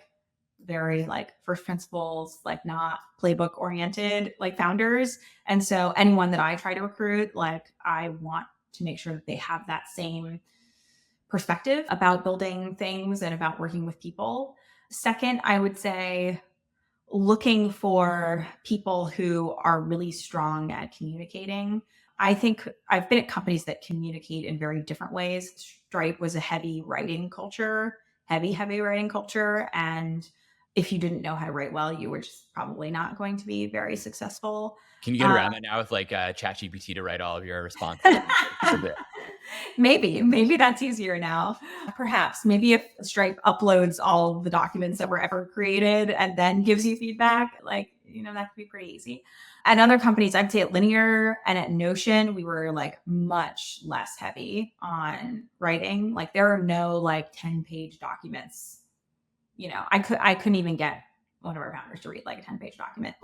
very like first principles, like not playbook oriented like founders. And so anyone that I try to recruit, like I want to make sure that they have that same perspective about building things and about working with people. Second, I would say looking for people who are really strong at communicating. I think I've been at companies that communicate in very different ways. Stripe was a heavy writing culture, heavy writing culture. And if you didn't know how to write well, you were just probably not going to be very successful. Can you get around that now with like ChatGPT to write all of your responses? Maybe that's easier now. Perhaps maybe if Stripe uploads all the documents that were ever created and then gives you feedback, like, that could be pretty easy. At other companies, I'd say at Linear and at Notion, we were like much less heavy on writing. Like there are no like 10-page documents. I couldn't even get one of our founders to read like a 10-page document.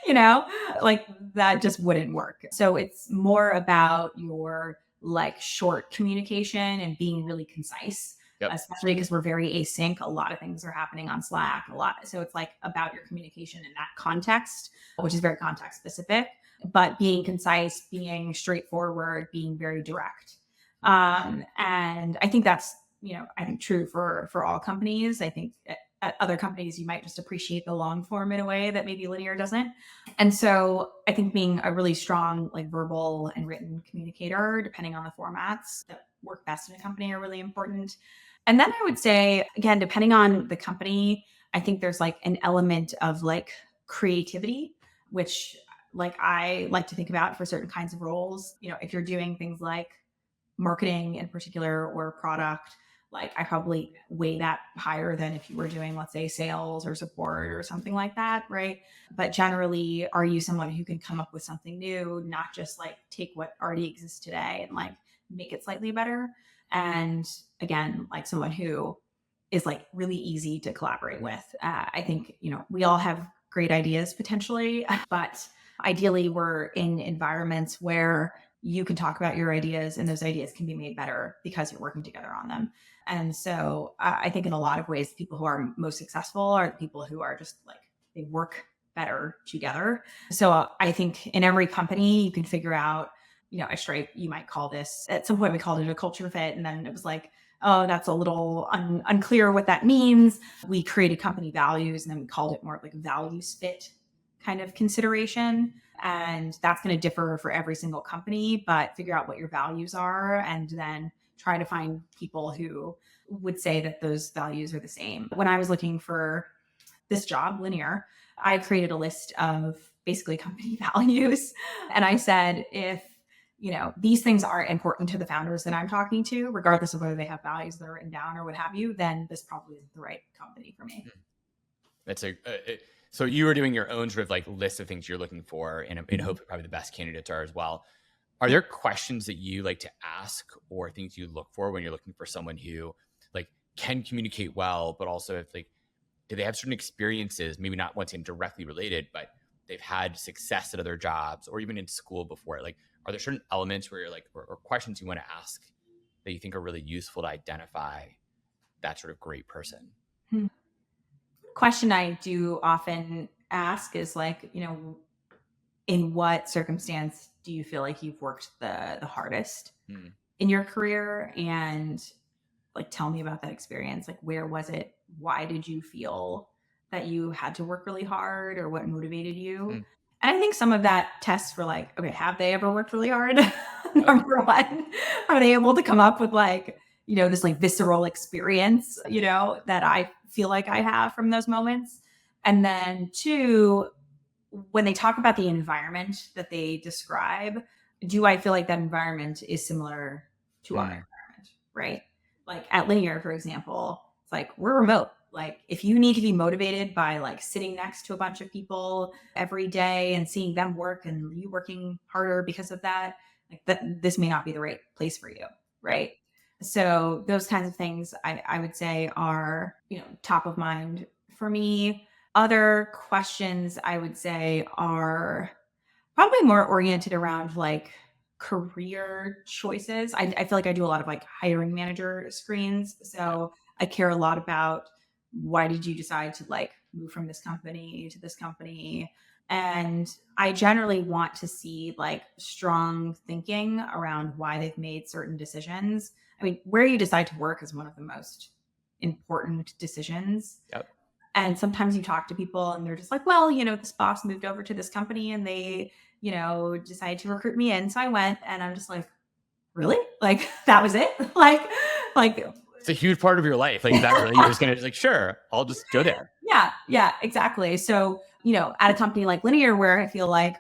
You know, like that just wouldn't work. So it's more about your like short communication and being really concise, Yep. especially because we're very async. A lot of things are happening on Slack, a lot. So it's like about your communication in that context, which is very context specific, but being concise, being straightforward, being very direct. And I think that's, I think true for all companies. I think at other companies, you might just appreciate the long form in a way that maybe Linear doesn't. And so I think being a really strong, like verbal and written communicator, depending on the formats that work best in a company, are really important. And then I would say, again, depending on the company, I think there's like an element of like creativity, which like I like to think about for certain kinds of roles. If you're doing things like marketing in particular or product, like I probably weigh that higher than if you were doing, let's say, sales or support or something like that, right? But generally, are you someone who can come up with something new, not just like take what already exists today and like make it slightly better? And again, like someone who is like really easy to collaborate with. I think, we all have great ideas potentially, but ideally we're in environments where you can talk about your ideas and those ideas can be made better because you're working together on them. And so I think in a lot of ways, people who are most successful are the people who are just like, they work better together. So I think in every company, you can figure out, at Stripe, you might call this, at some point we called it a culture fit. And then it was like, oh, that's a little unclear what that means. We created company values and then we called it more like values fit kind of consideration. And that's going to differ for every single company, but figure out what your values are and then try to find people who would say that those values are the same. When I was looking for this job, Linear, I created a list of basically company values. And I said, if these things aren't important to the founders that I'm talking to, regardless of whether they have values that are written down or what have you, then this probably isn't the right company for me. That's so you were doing your own sort of like list of things you're looking for, and hopefully probably the best candidates are as well. Are there questions that you like to ask or things you look for when you're looking for someone who like can communicate well, but also if like, do they have certain experiences, maybe not once again directly related, but they've had success at other jobs or even in school before? Like, are there certain elements where you're like, or questions you want to ask that you think are really useful to identify that sort of great person? Question I do often ask is like, in what circumstance do you feel like you've worked the hardest in your career? And like, tell me about that experience. Like, where was it? Why did you feel that you had to work really hard, or what motivated you? And I think some of that tests for like, okay, have they ever worked really hard? Number one, are they able to come up with like, this like visceral experience, that I feel like I have from those moments? And then two, when they talk about the environment that they describe, do I feel like that environment is similar to our environment, right? Like at Linear, for example, it's like we're remote. Like if you need to be motivated by like sitting next to a bunch of people every day and seeing them work and you working harder because of that, like this may not be the right place for you, right? So those kinds of things I would say are, top of mind for me. Other questions I would say are probably more oriented around like career choices. I feel like I do a lot of like hiring manager screens. So I care a lot about, why did you decide to like move from this company to this company? And I generally want to see like strong thinking around why they've made certain decisions. I mean, where you decide to work is one of the most important decisions. Yep. And sometimes you talk to people and they're just like, well, this boss moved over to this company and they, decided to recruit me in. So I went, and I'm just like, really? Like, that was it? like, it's a huge part of your life. Like that really, you're just going to like, sure, I'll just go there. Yeah, exactly. So, at a company like Linear, where I feel like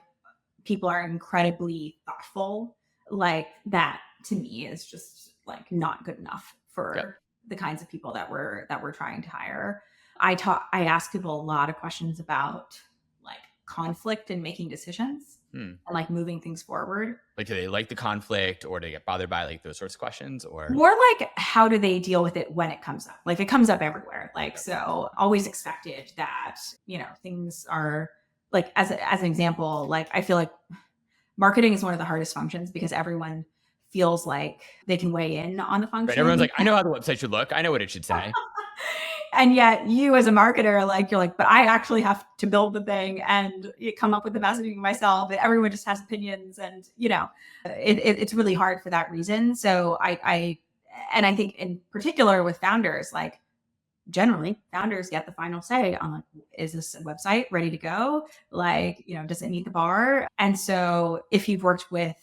people are incredibly thoughtful, like that to me is just like not good enough for the kinds of people that we're trying to hire. I ask people a lot of questions about like conflict and making decisions and like moving things forward. Like, do they like the conflict, or do they get bothered by like those sorts of questions, or more like how do they deal with it when it comes up? Like it comes up everywhere. Like, so always expected that, things are like, as an example, like I feel like marketing is one of the hardest functions because everyone feels like they can weigh in on the function. Right, everyone's like, I know how the website should look. I know what it should say. And yet you as a marketer, like you're like, but I actually have to build the thing and come up with the messaging myself. Everyone just has opinions, and it's really hard for that reason. So I think in particular with founders, like generally founders get the final say on, is this website ready to go? Like, does it meet the bar? And so if you've worked with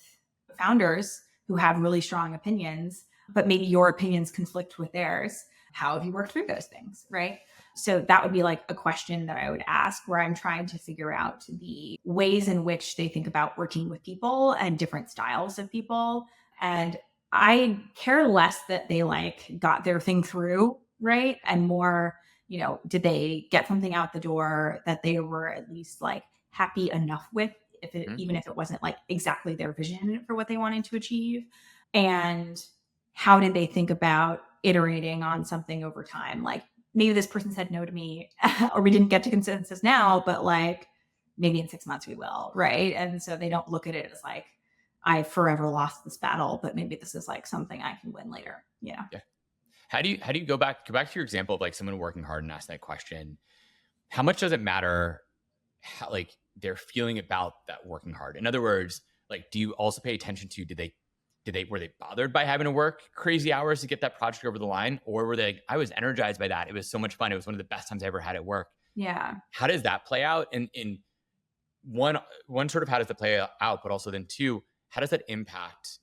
founders who have really strong opinions, but maybe your opinions conflict with theirs, how have you worked through those things, right? So that would be like a question that I would ask, where I'm trying to figure out the ways in which they think about working with people and different styles of people. And I care less that they like got their thing through, right? And more, did they get something out the door that they were at least like happy enough with, even if it wasn't like exactly their vision for what they wanted to achieve? And how did they think about iterating on something over time? Like maybe this person said no to me or we didn't get to consensus now, but like maybe in 6 months we will, right? And so they don't look at it as like, I forever lost this battle, but maybe this is like something I can win later. Yeah. How do you go back to your example of like someone working hard and ask that question? How much does it matter how like they're feeling about that working hard? In other words, like, do you also pay attention to, were they bothered by having to work crazy hours to get that project over the line? Or were they like, I was energized by that. It was so much fun. It was one of the best times I ever had at work. Yeah. How does that play out? And in one sort of, how does it play out? But also then two, how does that impact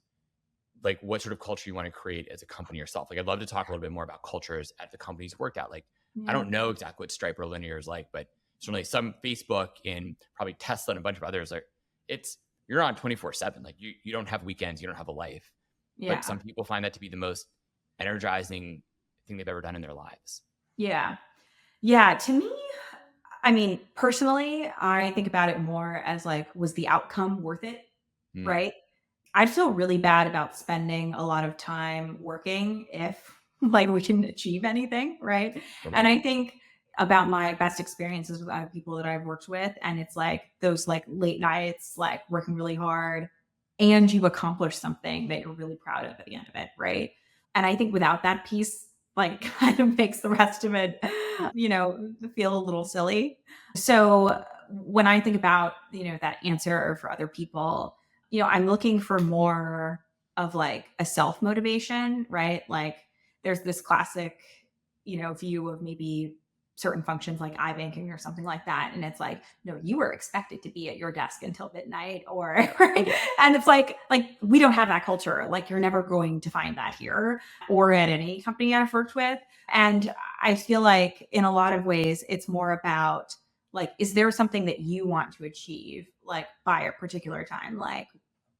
like what sort of culture you want to create as a company yourself. Like I'd love to talk a little bit more about cultures at the companies you worked at. Like I Yeah. don't know exactly what Stripe or Linear is like, but certainly some Facebook and probably Tesla and a bunch of others are you're on 24/7. Like you don't have weekends, you don't have a life. But Yeah. some people find that to be the most energizing thing they've ever done in their lives. Yeah. Yeah. To me, I mean, personally, I think about it more as like, was the outcome worth it? Mm, Right. I'd feel really bad about spending a lot of time working if like we can achieve anything, right? And totally. I think about my best experiences with other people that I've worked with, and it's like those like late nights, like working really hard, and you accomplish something that you're really proud of at the end of it, right? And I think without that piece, like kind of makes the rest of it, feel a little silly. So when I think about, that answer for other people, I'm looking for more of like a self motivation, right? Like there's this classic, view of maybe certain functions like iBanking or something like that. And it's like, no, you were expected to be at your desk until midnight or, right? And it's like we don't have that culture. Like you're never going to find that here or at any company I've worked with. And I feel like in a lot of ways, it's more about like, is there something that you want to achieve like by a particular time, like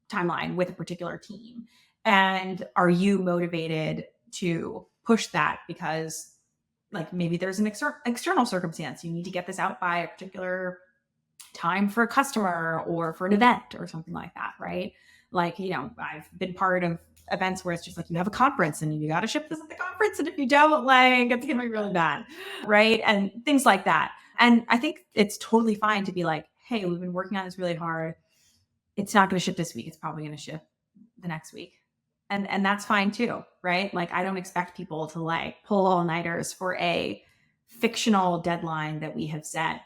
timeline with a particular team? And are you motivated to push that because like maybe there's an external circumstance you need to get this out by a particular time for a customer or for an event or something like that, right? Like, I've been part of events where it's just like you have a conference and you got to ship this at the conference. And if you don't, like, it's going to be really bad, right? And things like that. And I think it's totally fine to be like, hey, we've been working on this really hard. It's not going to ship this week. It's probably going to ship the next week. And that's fine too, right? Like I don't expect people to like pull all-nighters for a fictional deadline that we have set.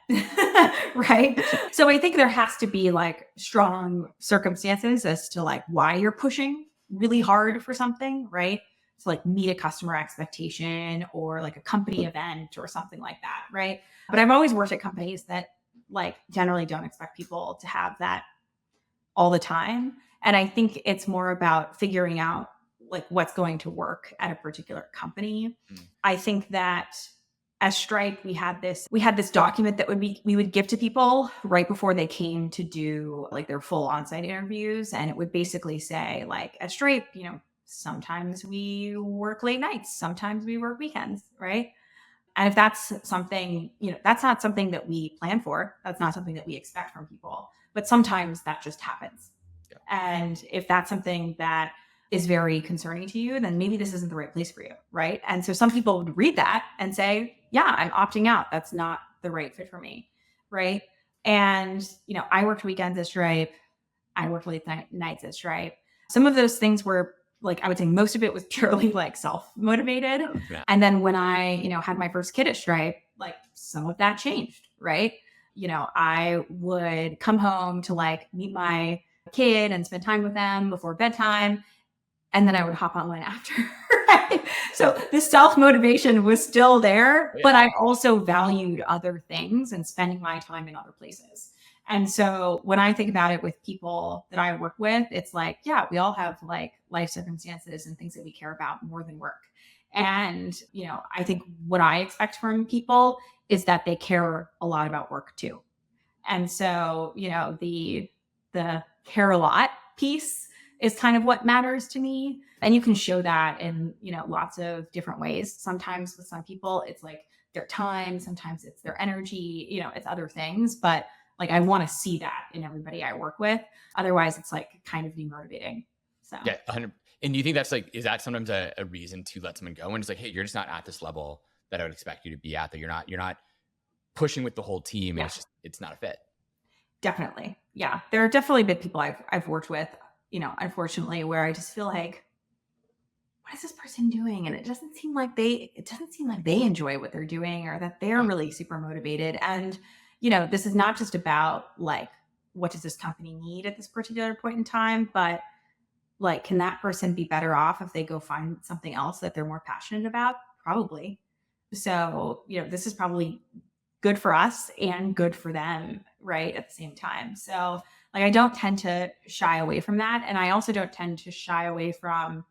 Right? So I think there has to be like strong circumstances as to like why you're pushing really hard for something, right? To like meet a customer expectation or like a company event or something like that, right? But I've always worked at companies that like generally don't expect people to have that all the time. And I think it's more about figuring out like what's going to work at a particular company. Mm, I think that as Stripe, we had this document that we would give to people right before they came to do like their full on-site interviews. And it would basically say, like, at Stripe, sometimes we work late nights, sometimes we work weekends, right? And if that's something, that's not something that we plan for. That's not something that we expect from people. But sometimes that just happens. yeah. And if that's something that is very concerning to you, then maybe this isn't the right place for you. Right. And so some people would read that and say, yeah, I'm opting out. That's not the right fit for me. Right. And, I worked weekends at Stripe. I worked late nights at Stripe. Some of those things were like, I would say most of it was purely like self motivated. Yeah. And then when I, had my first kid at Stripe, like some of that changed, right? I would come home to like meet my kid and spend time with them before bedtime. And then I would hop online after. Right? So the self motivation was still there, Yeah. but I also valued other things and spending my time in other places. And so when I think about it with people that I work with, it's like, yeah, we all have like life circumstances and things that we care about more than work. And, I think what I expect from people is that they care a lot about work too. And so, the care a lot piece is kind of what matters to me. And you can show that in, lots of different ways. Sometimes with some people, it's like their time, sometimes it's their energy, it's other things. But like I want to see that in everybody I work with. Otherwise, it's like kind of demotivating. So Yeah. 100. And do you think that's like, is that sometimes a reason to let someone go? And it's like, hey, you're just not at this level that I would expect you to be at, that you're not pushing with the whole team and yeah, it's not a fit. definitely. Yeah. There are definitely been people I've worked with, unfortunately, where I just feel like, what is this person doing? And it doesn't seem like they enjoy what they're doing or that they're Yeah. really super motivated. And, this is not just about like, what does this company need at this particular point in time, but like, can that person be better off if they go find something else that they're more passionate about? Probably. So, this is probably good for us and good for them, right? At the same time. So Like I don't tend to shy away from that. And I also don't tend to shy away from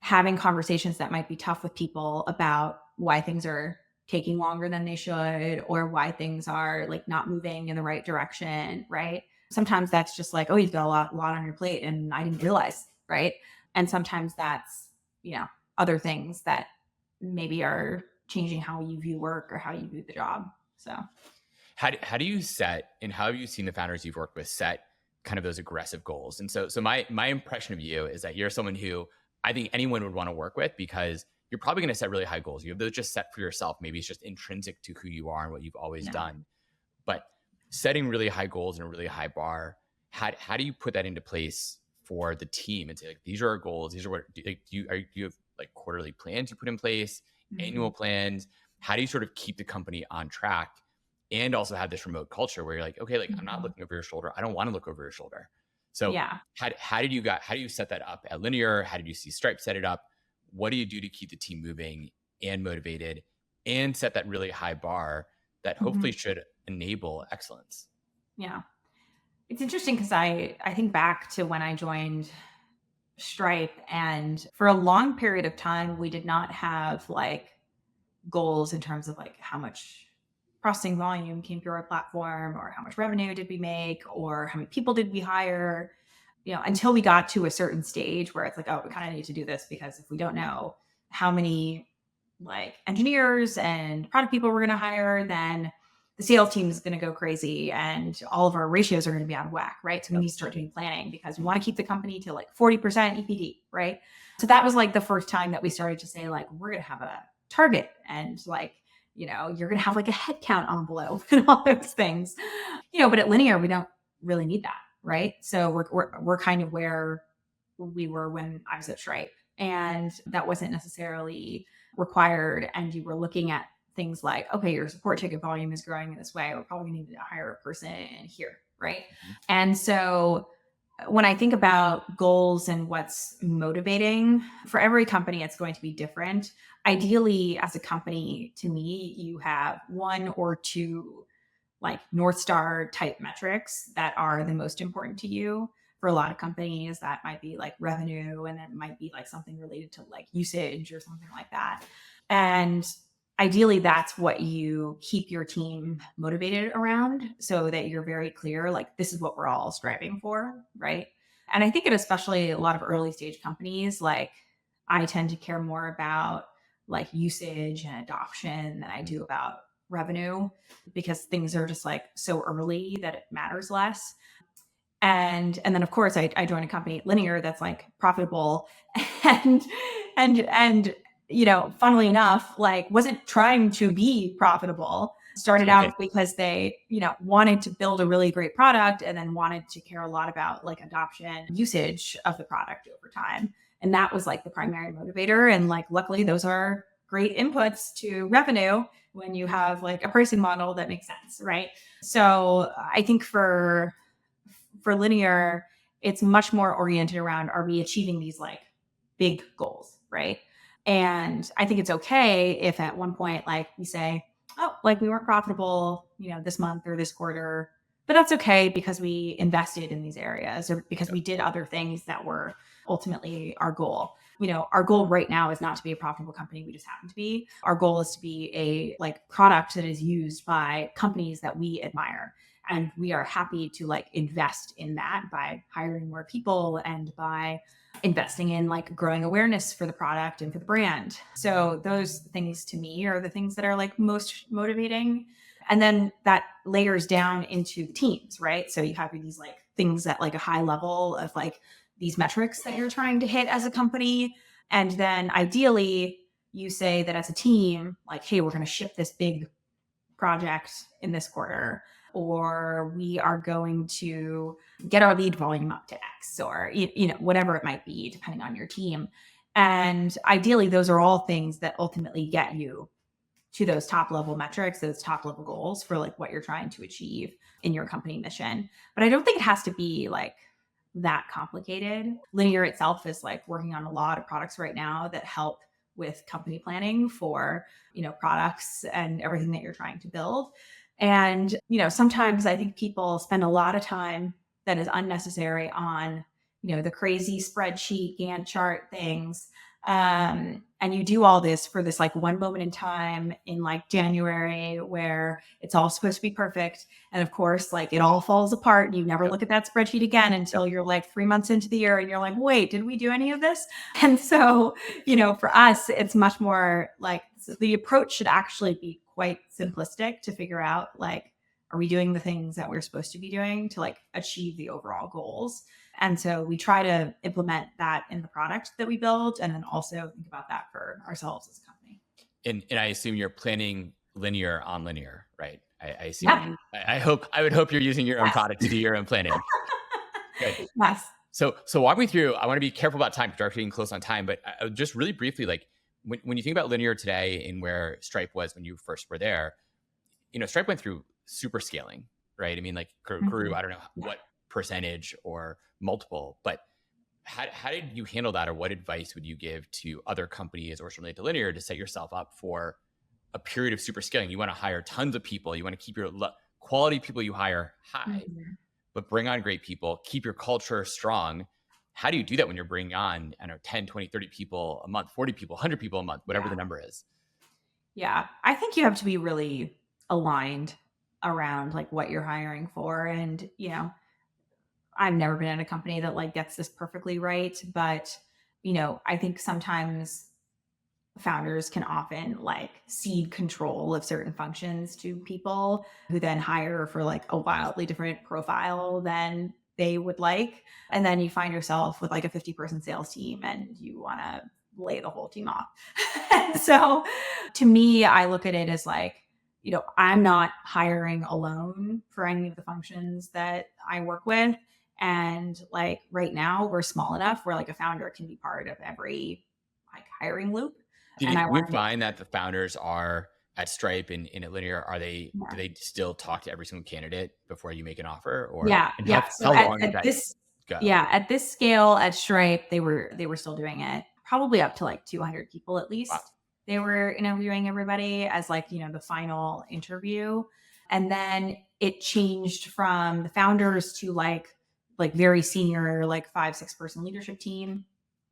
having conversations that might be tough with people about why things are taking longer than they should or why things are like not moving in the right direction, right? Sometimes that's just like, oh, you've got a lot on your plate and I didn't realize, right? And sometimes that's, you know, other things that maybe are changing how you view work or how you view the job. So, How do you set, and how have you seen the founders you've worked with set kind of those aggressive goals? And so my impression of you is that you're someone who I think anyone would want to work with because you're probably going to set really high goals. You have those just set for yourself. Maybe it's just intrinsic to who you are and what you've always yeah. done. But setting really high goals and a really high bar, how do you put that into place for the team and say like these are our goals? These are what like, do you have like quarterly plans you put in place, Mhm. annual plans? How do you sort of keep the company on track and also have this remote culture where you're like, okay, like I'm not Mhm. looking over your shoulder. I don't want to look over your shoulder. So Yeah. how do you set that up at Linear? How did you see Stripe set it up? What do you do to keep the team moving and motivated and set that really high bar that hopefully Mhm. should enable excellence? Yeah. It's interesting because I think back to when I joined Stripe, and for a long period of time, we did not have like goals in terms of like how much processing volume came through our platform or how much revenue did we make or how many people did we hire, you know, until we got to a certain stage where it's like, oh, we kind of need to do this because if we don't know how many like engineers and product people we're going to hire, then the sales team is going to go crazy and all of our ratios are going to be out of whack, right? So we Yep. need to start doing planning because we want to keep the company to like 40% EPD, right? So that was like the first time that we started to say like we're going to have a target and like, you know, you're going to have like a headcount envelope and all those things, you know, but at Linear we don't really need that, right? So we're kind of where we were when I was at Stripe, and that wasn't necessarily required. And you were looking at things like, okay, your support ticket volume is growing in this way. We're probably going to need to hire a person here, right? Mhm. And so when I think about goals and what's motivating for every company, it's going to be different. Ideally, as a company, to me, you have one or two like North Star type metrics that are the most important to you. For a lot of companies, that might be like revenue, and it might be like something related to like usage or something like that. And ideally, that's what you keep your team motivated around so that you're very clear, like, this is what we're all striving for. Right. And I think it, especially a lot of early stage companies, like, I tend to care more about like usage and adoption than I do about revenue because things are just like so early that it matters less. And then of course I joined a company Linear that's like profitable and and you know, funnily enough, like wasn't trying to be profitable. Started Right. out because they, you know, wanted to build a really great product and then wanted to care a lot about like adoption, usage of the product over time. And that was like the primary motivator. And like luckily those are great inputs to revenue when you have like a pricing model that makes sense, right? So I think for Linear, it's much more oriented around, are we achieving these like big goals, right? And I think it's okay if at one point like we say, oh, like we weren't profitable, you know, this month or this quarter, but that's okay because we invested in these areas or because Yep. we did other things that were ultimately our goal. You know, our goal right now is not to be a profitable company, we just happen to be. Our goal is to be a like product that is used by companies that we admire, and we are happy to like invest in that by hiring more people and by investing in like growing awareness for the product and for the brand. So those things to me are the things that are like most motivating. And then that layers down into teams, right? So you have these like things at like a high level of like these metrics that you're trying to hit as a company. And then ideally you say that as a team, like, hey, we're going to ship this big project in this quarter, or we are going to get our lead volume up to X, or you know, whatever it might be depending on your team. And ideally those are all things that ultimately get you to those top level metrics, those top level goals for like what you're trying to achieve in your company mission. But I don't think it has to be like that complicated. Linear itself is like working on a lot of products right now that help with company planning for, you know, products and everything that you're trying to build. And, sometimes I think people spend a lot of time that is unnecessary on, the crazy spreadsheet Gantt chart things. And you do all this for this like one moment in time in like January where it's all supposed to be perfect. And of course, like it all falls apart and you never Yep. look at that spreadsheet again until you're like 3 months into the year and you're like, wait, did we do any of this? And so, for us, it's much more like the approach should actually be quite simplistic to figure out like, are we doing the things that we're supposed to be doing to like achieve the overall goals? And so we try to implement that in the product that we build and then also think about that for ourselves as a company. And I assume you're planning linear on linear, right? I assume. Yeah. I would hope you're using your own Yes. product to do your own planning. Good. Yes. So walk me through. I want to be careful about time because we're getting close on time, but just really briefly, like when you think about linear today and where Stripe was when you first were there, Stripe went through super scaling, right? I mean, like grew, I don't know what percentage or multiple, but how did you handle that, or what advice would you give to other companies or certainly to linear to set yourself up for a period of super scaling? You want to hire tons of people. You want to keep your quality people you hire high, but bring on great people, keep your culture strong. How do you do that when you're bringing on, 10, 20, 30 people a month, 40 people, 100 people a month, whatever the number is? Yeah. I think you have to be really aligned around like what you're hiring for. And, I've never been at a company that like gets this perfectly right, but I think sometimes founders can often like cede control of certain functions to people who then hire for like a wildly different profile than they would like. And then you find yourself with like a 50-person sales team and you want to lay the whole team off. So to me, I look at it as like, I'm not hiring alone for any of the functions that I work with. And like right now, we're small enough where like a founder can be part of every like hiring loop. Did And I you want to find that the founders are at Stripe and in Linear, do yeah. they still talk to every single candidate before you make an offer, or Yeah. and Yeah. So how long did that go? at this scale at Stripe, they were still doing it probably up to like 200 people at Wow. least. They were interviewing everybody as like, the final interview. And then it changed from the founders to like very senior, like 5, 6 person leadership team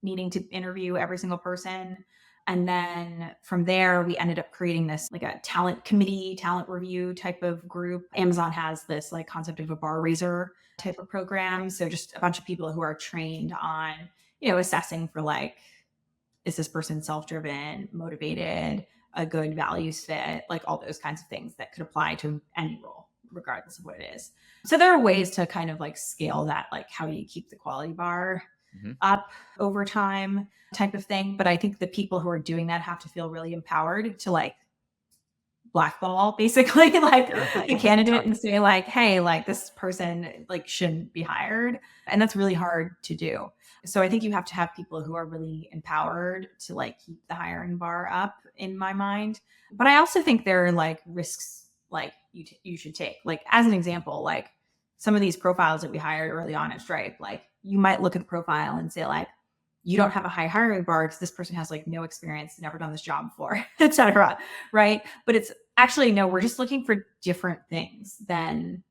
needing to interview every single person. And then from there, we ended up creating this like a talent committee, talent review type of group. Amazon has this like concept of a bar raiser type of program. So just a bunch of people who are trained on, assessing for like, is this person self-driven, motivated, a good values fit, like all those kinds of things that could apply to any role, regardless of what it is. So there are ways to kind of like scale that, like how do you keep the quality bar up over time type of thing. But I think the people who are doing that have to feel really empowered to like blackball basically like a candidate and say like, hey, like this person like shouldn't be hired. And that's really hard to do. So I think you have to have people who are really empowered to like keep the hiring bar up in my mind. But I also think there are like risks like you should take. Like as an example, like some of these profiles that we hired early on at Stripe, like you might look at the profile and say like, you don't have a high hiring bar because this person has like no experience, never done this job before, et cetera. Right. But it's actually, no, we're just looking for different things than,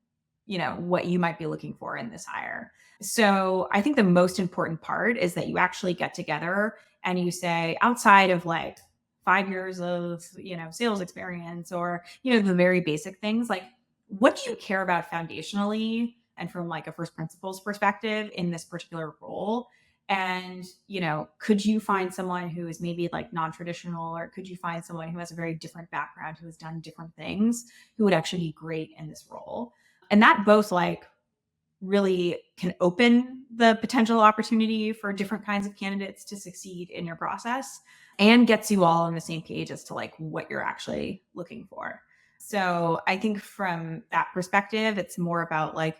what you might be looking for in this hire. So I think the most important part is that you actually get together and you say, outside of like 5 years of, sales experience or, the very basic things, like what do you care about foundationally and from like a first principles perspective in this particular role? And, could you find someone who is maybe like non-traditional, or could you find someone who has a very different background, who has done different things, who would actually be great in this role? And that both like really can open the potential opportunity for different kinds of candidates to succeed in your process and gets you all on the same page as to like what you're actually looking for. So I think from that perspective, it's more about like,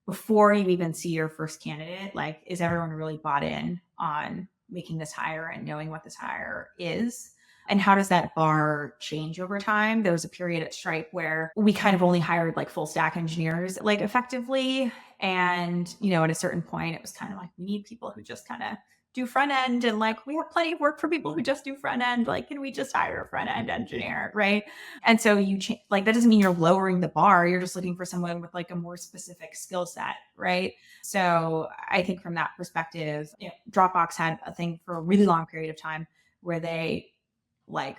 before you even see your first candidate, like, is everyone really bought in on making this hire and knowing what this hire is? And how does that bar change over time? There was a period at Stripe where we kind of only hired like full stack engineers, like effectively. And, at a certain point, it was kind of like, we need people who just kind of do front end, and like we have plenty of work for people who just do front end. Like, can we just hire a front end engineer, right? And so like that doesn't mean you're lowering the bar. You're just looking for someone with like a more specific skill set, right? So I think from that perspective, Dropbox had a thing for a really long period of time where they like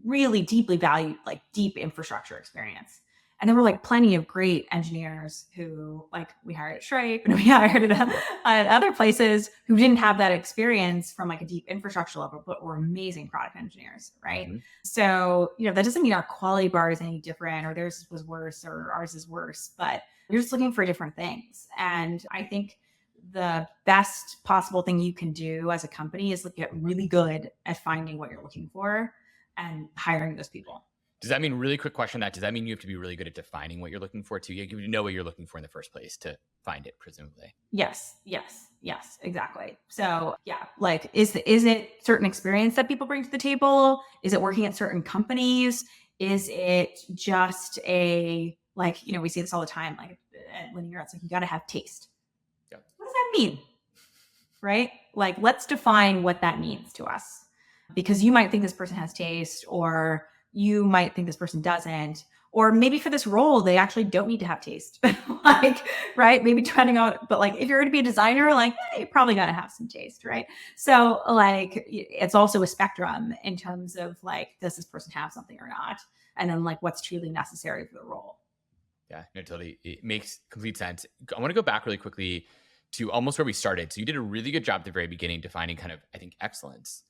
really deeply valued like deep infrastructure experience. And there were like plenty of great engineers who like we hired at Stripe and we hired at other places who didn't have that experience from like a deep infrastructure level, but were amazing product engineers, right? Mm-hmm. So, that doesn't mean our quality bar is any different or theirs was worse or ours is worse, but you're just looking for different things. And I think the best possible thing you can do as a company is get really good at finding what you're looking for and hiring those people. Does that mean, really quick question on that, does that mean you have to be really good at defining what you're looking for too? You have to know what you're looking for in the first place to find it, presumably. Yes, exactly. So yeah, like is it certain experience that people bring to the table? Is it working at certain companies? Is it just a like, we see this all the time, like at Linear, it's like you got to have taste. Yeah. What does that mean? Right? Like, let's define what that means to us, because you might think this person has taste, or you might think this person doesn't, or maybe for this role, they actually don't need to have taste. Like, right? Maybe depending on, but like, if you're going to be a designer, like you probably got to have some taste, right? So like, it's also a spectrum in terms of like, does this person have something or not? And then like, what's truly necessary for the role? Yeah, no, totally. It makes complete sense. I want to go back really quickly to almost where we started. So you did a really good job at the very beginning defining kind of, I think, excellence.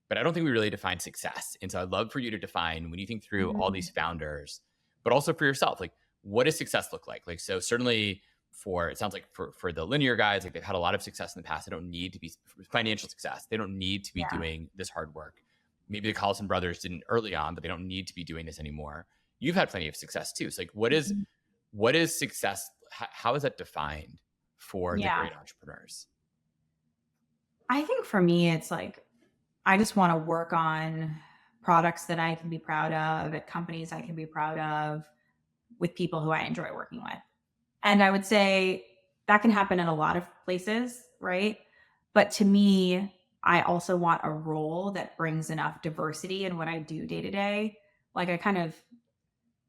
But I don't think we really defined success. And so I'd love for you to define, when you think through all these founders, but also for yourself, like, what does success look like? Like, so certainly it sounds like for the Linear guys, like they've had a lot of success in the past. They don't need to be financial success. They don't need to be doing this hard work. Maybe the Collison brothers didn't early on, but they don't need to be doing this anymore. You've had plenty of success too. So like, what is success? How is that defined for the great entrepreneurs? I think for me, it's like, I just want to work on products that I can be proud of, at companies I can be proud of, with people who I enjoy working with. And I would say that can happen in a lot of places, right? But to me, I also want a role that brings enough diversity in what I do day to day. Like I kind of,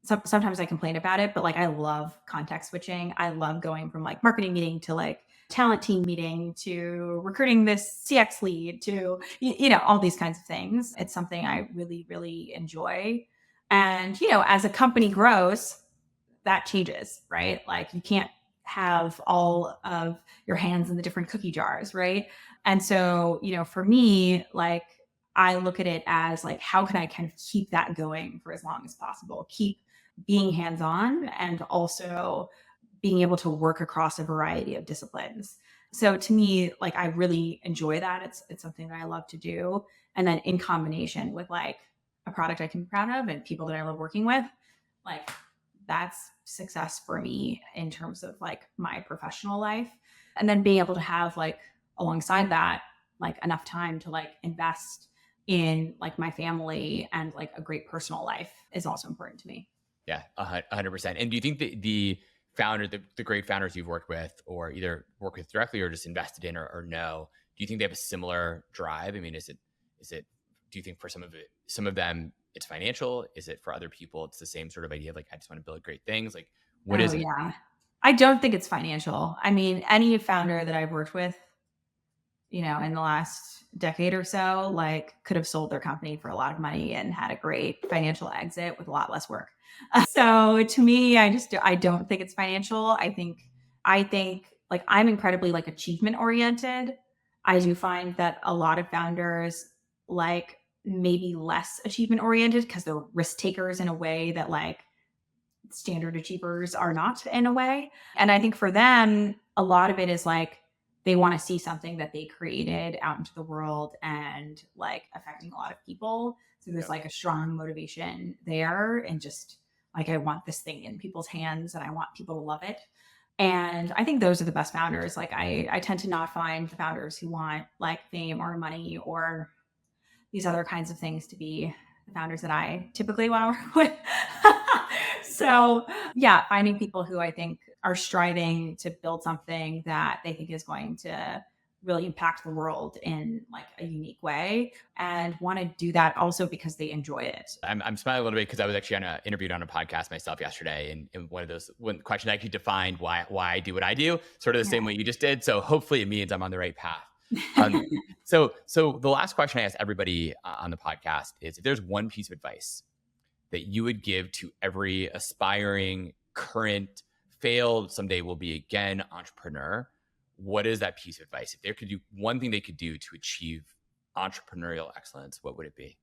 sometimes I complain about it, but like I love context switching. I love going from like marketing meeting to like talent team meeting to recruiting this CX lead to, all these kinds of things. It's something I really, really enjoy. And, as a company grows, that changes, right? Like you can't have all of your hands in the different cookie jars, right? And so, for me, like I look at it as like, how can I kind of keep that going for as long as possible? Keep being hands-on and also being able to work across a variety of disciplines. So to me, like I really enjoy that. It's something that I love to do. And then in combination with like a product I can be proud of and people that I love working with, like that's success for me in terms of like my professional life. And then being able to have like alongside that, like enough time to like invest in like my family and like a great personal life is also important to me. Yeah, 100%. And do you think that the great founders you've worked with, or either work with directly or just invested in or know, do you think they have a similar drive? I mean, do you think for some of them, it's financial? Is it for other people, it's the same sort of idea of like, I just want to build great things? Like, what is it? Yeah. I don't think it's financial. I mean, any founder that I've worked with, in the last decade or so, like could have sold their company for a lot of money and had a great financial exit with a lot less work. So to me, I don't think it's financial. I think like I'm incredibly like achievement oriented. I do find that a lot of founders like maybe less achievement oriented because they're risk takers in a way that like standard achievers are not in a way. And I think for them, a lot of it is like they want to see something that they created out into the world and like affecting a lot of people. So there's like a strong motivation there, and just like, I want this thing in people's hands and I want people to love it. And I think those are the best founders. Like I tend to not find the founders who want like fame or money or these other kinds of things to be the founders that I typically want to work with. So yeah, finding people who I think are striving to build something that they think is going to really impact the world in like a unique way and want to do that also because they enjoy it. I'm smiling a little bit because I was actually interviewed on a podcast myself yesterday, and one of those one question I actually defined why I do what I do, sort of the same way you just did. So hopefully it means I'm on the right path. Um, Yeah. so the last question I ask everybody on the podcast is, if there's one piece of advice that you would give to every aspiring, current, failed, someday will be again entrepreneur, what is that piece of advice? If there could do one thing they could do to achieve entrepreneurial excellence, what would it be?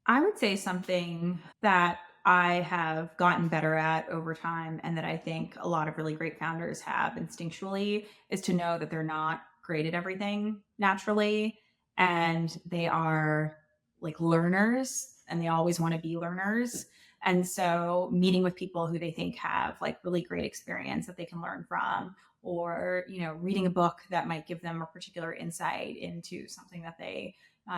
I would say something that I have gotten better at over time and that I think a lot of really great founders have instinctually is to know that they're not great at everything naturally and they are like learners and they always want to be learners. And so meeting with people who they think have like really great experience that they can learn from or, reading a book that might give them a particular insight into something that they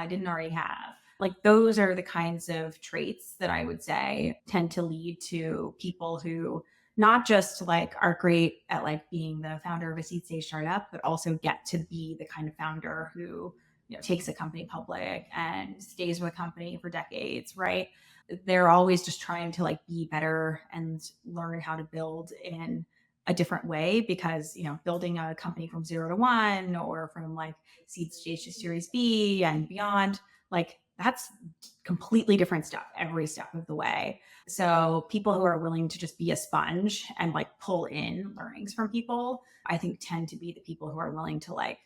didn't already have, like those are the kinds of traits that I would say tend to lead to people who not just like are great at like being the founder of a seed stage startup, but also get to be the kind of founder who, takes a company public and stays with a company for decades, right? They're always just trying to like be better and learn how to build in a different way because, building a company from 0 to 1 or from like seed stage to series B and beyond, like that's completely different stuff every step of the way. So people who are willing to just be a sponge and like pull in learnings from people, I think tend to be the people who are willing to like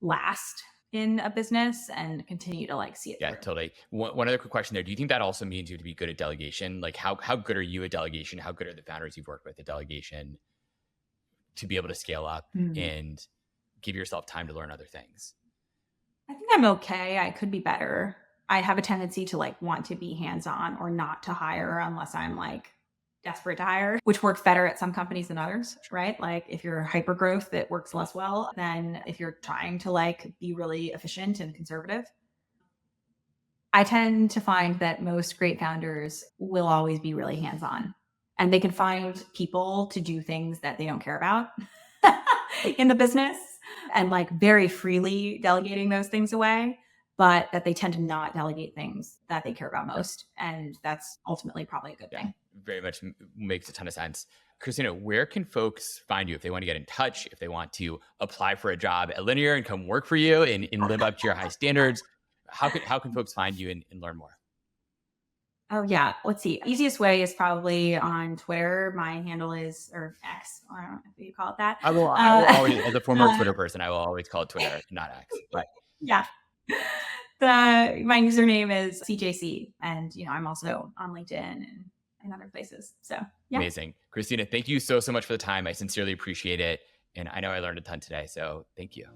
last in a business and continue to like see it Yeah, through. totally. One other quick question there. Do you think that also means you to be good at delegation? Like how good are you at delegation? How good are the founders you've worked with at delegation to be able to scale up Mm. and give yourself time to learn other things? I think I'm okay. I could be better. I have a tendency to like want to be hands on or not to hire unless I'm like desperate to hire, which works better at some companies than others, right? Like if you're hyper growth, it works less well than if you're trying to like be really efficient and conservative. I tend to find that most great founders will always be really hands on and they can find people to do things that they don't care about in the business and like very freely delegating those things away, but that they tend to not delegate things that they care about Yep. most. And that's ultimately probably a good Yeah, thing. very much makes a ton of sense. Christina, where can folks find you if they want to get in touch, if they want to apply for a job at Linear and come work for you and live up to your high standards? How can folks find you and learn more? Oh yeah. Let's see. Easiest way is probably on Twitter. My handle is or X. I don't know if you call it that. I will always, as a former Twitter person, I will always call it Twitter, not X. But Yeah. My username is CJC, and I'm also on LinkedIn and other places. So yeah, amazing. Christina, thank you so much for the time. I sincerely appreciate it. And I know I learned a ton today. So thank you.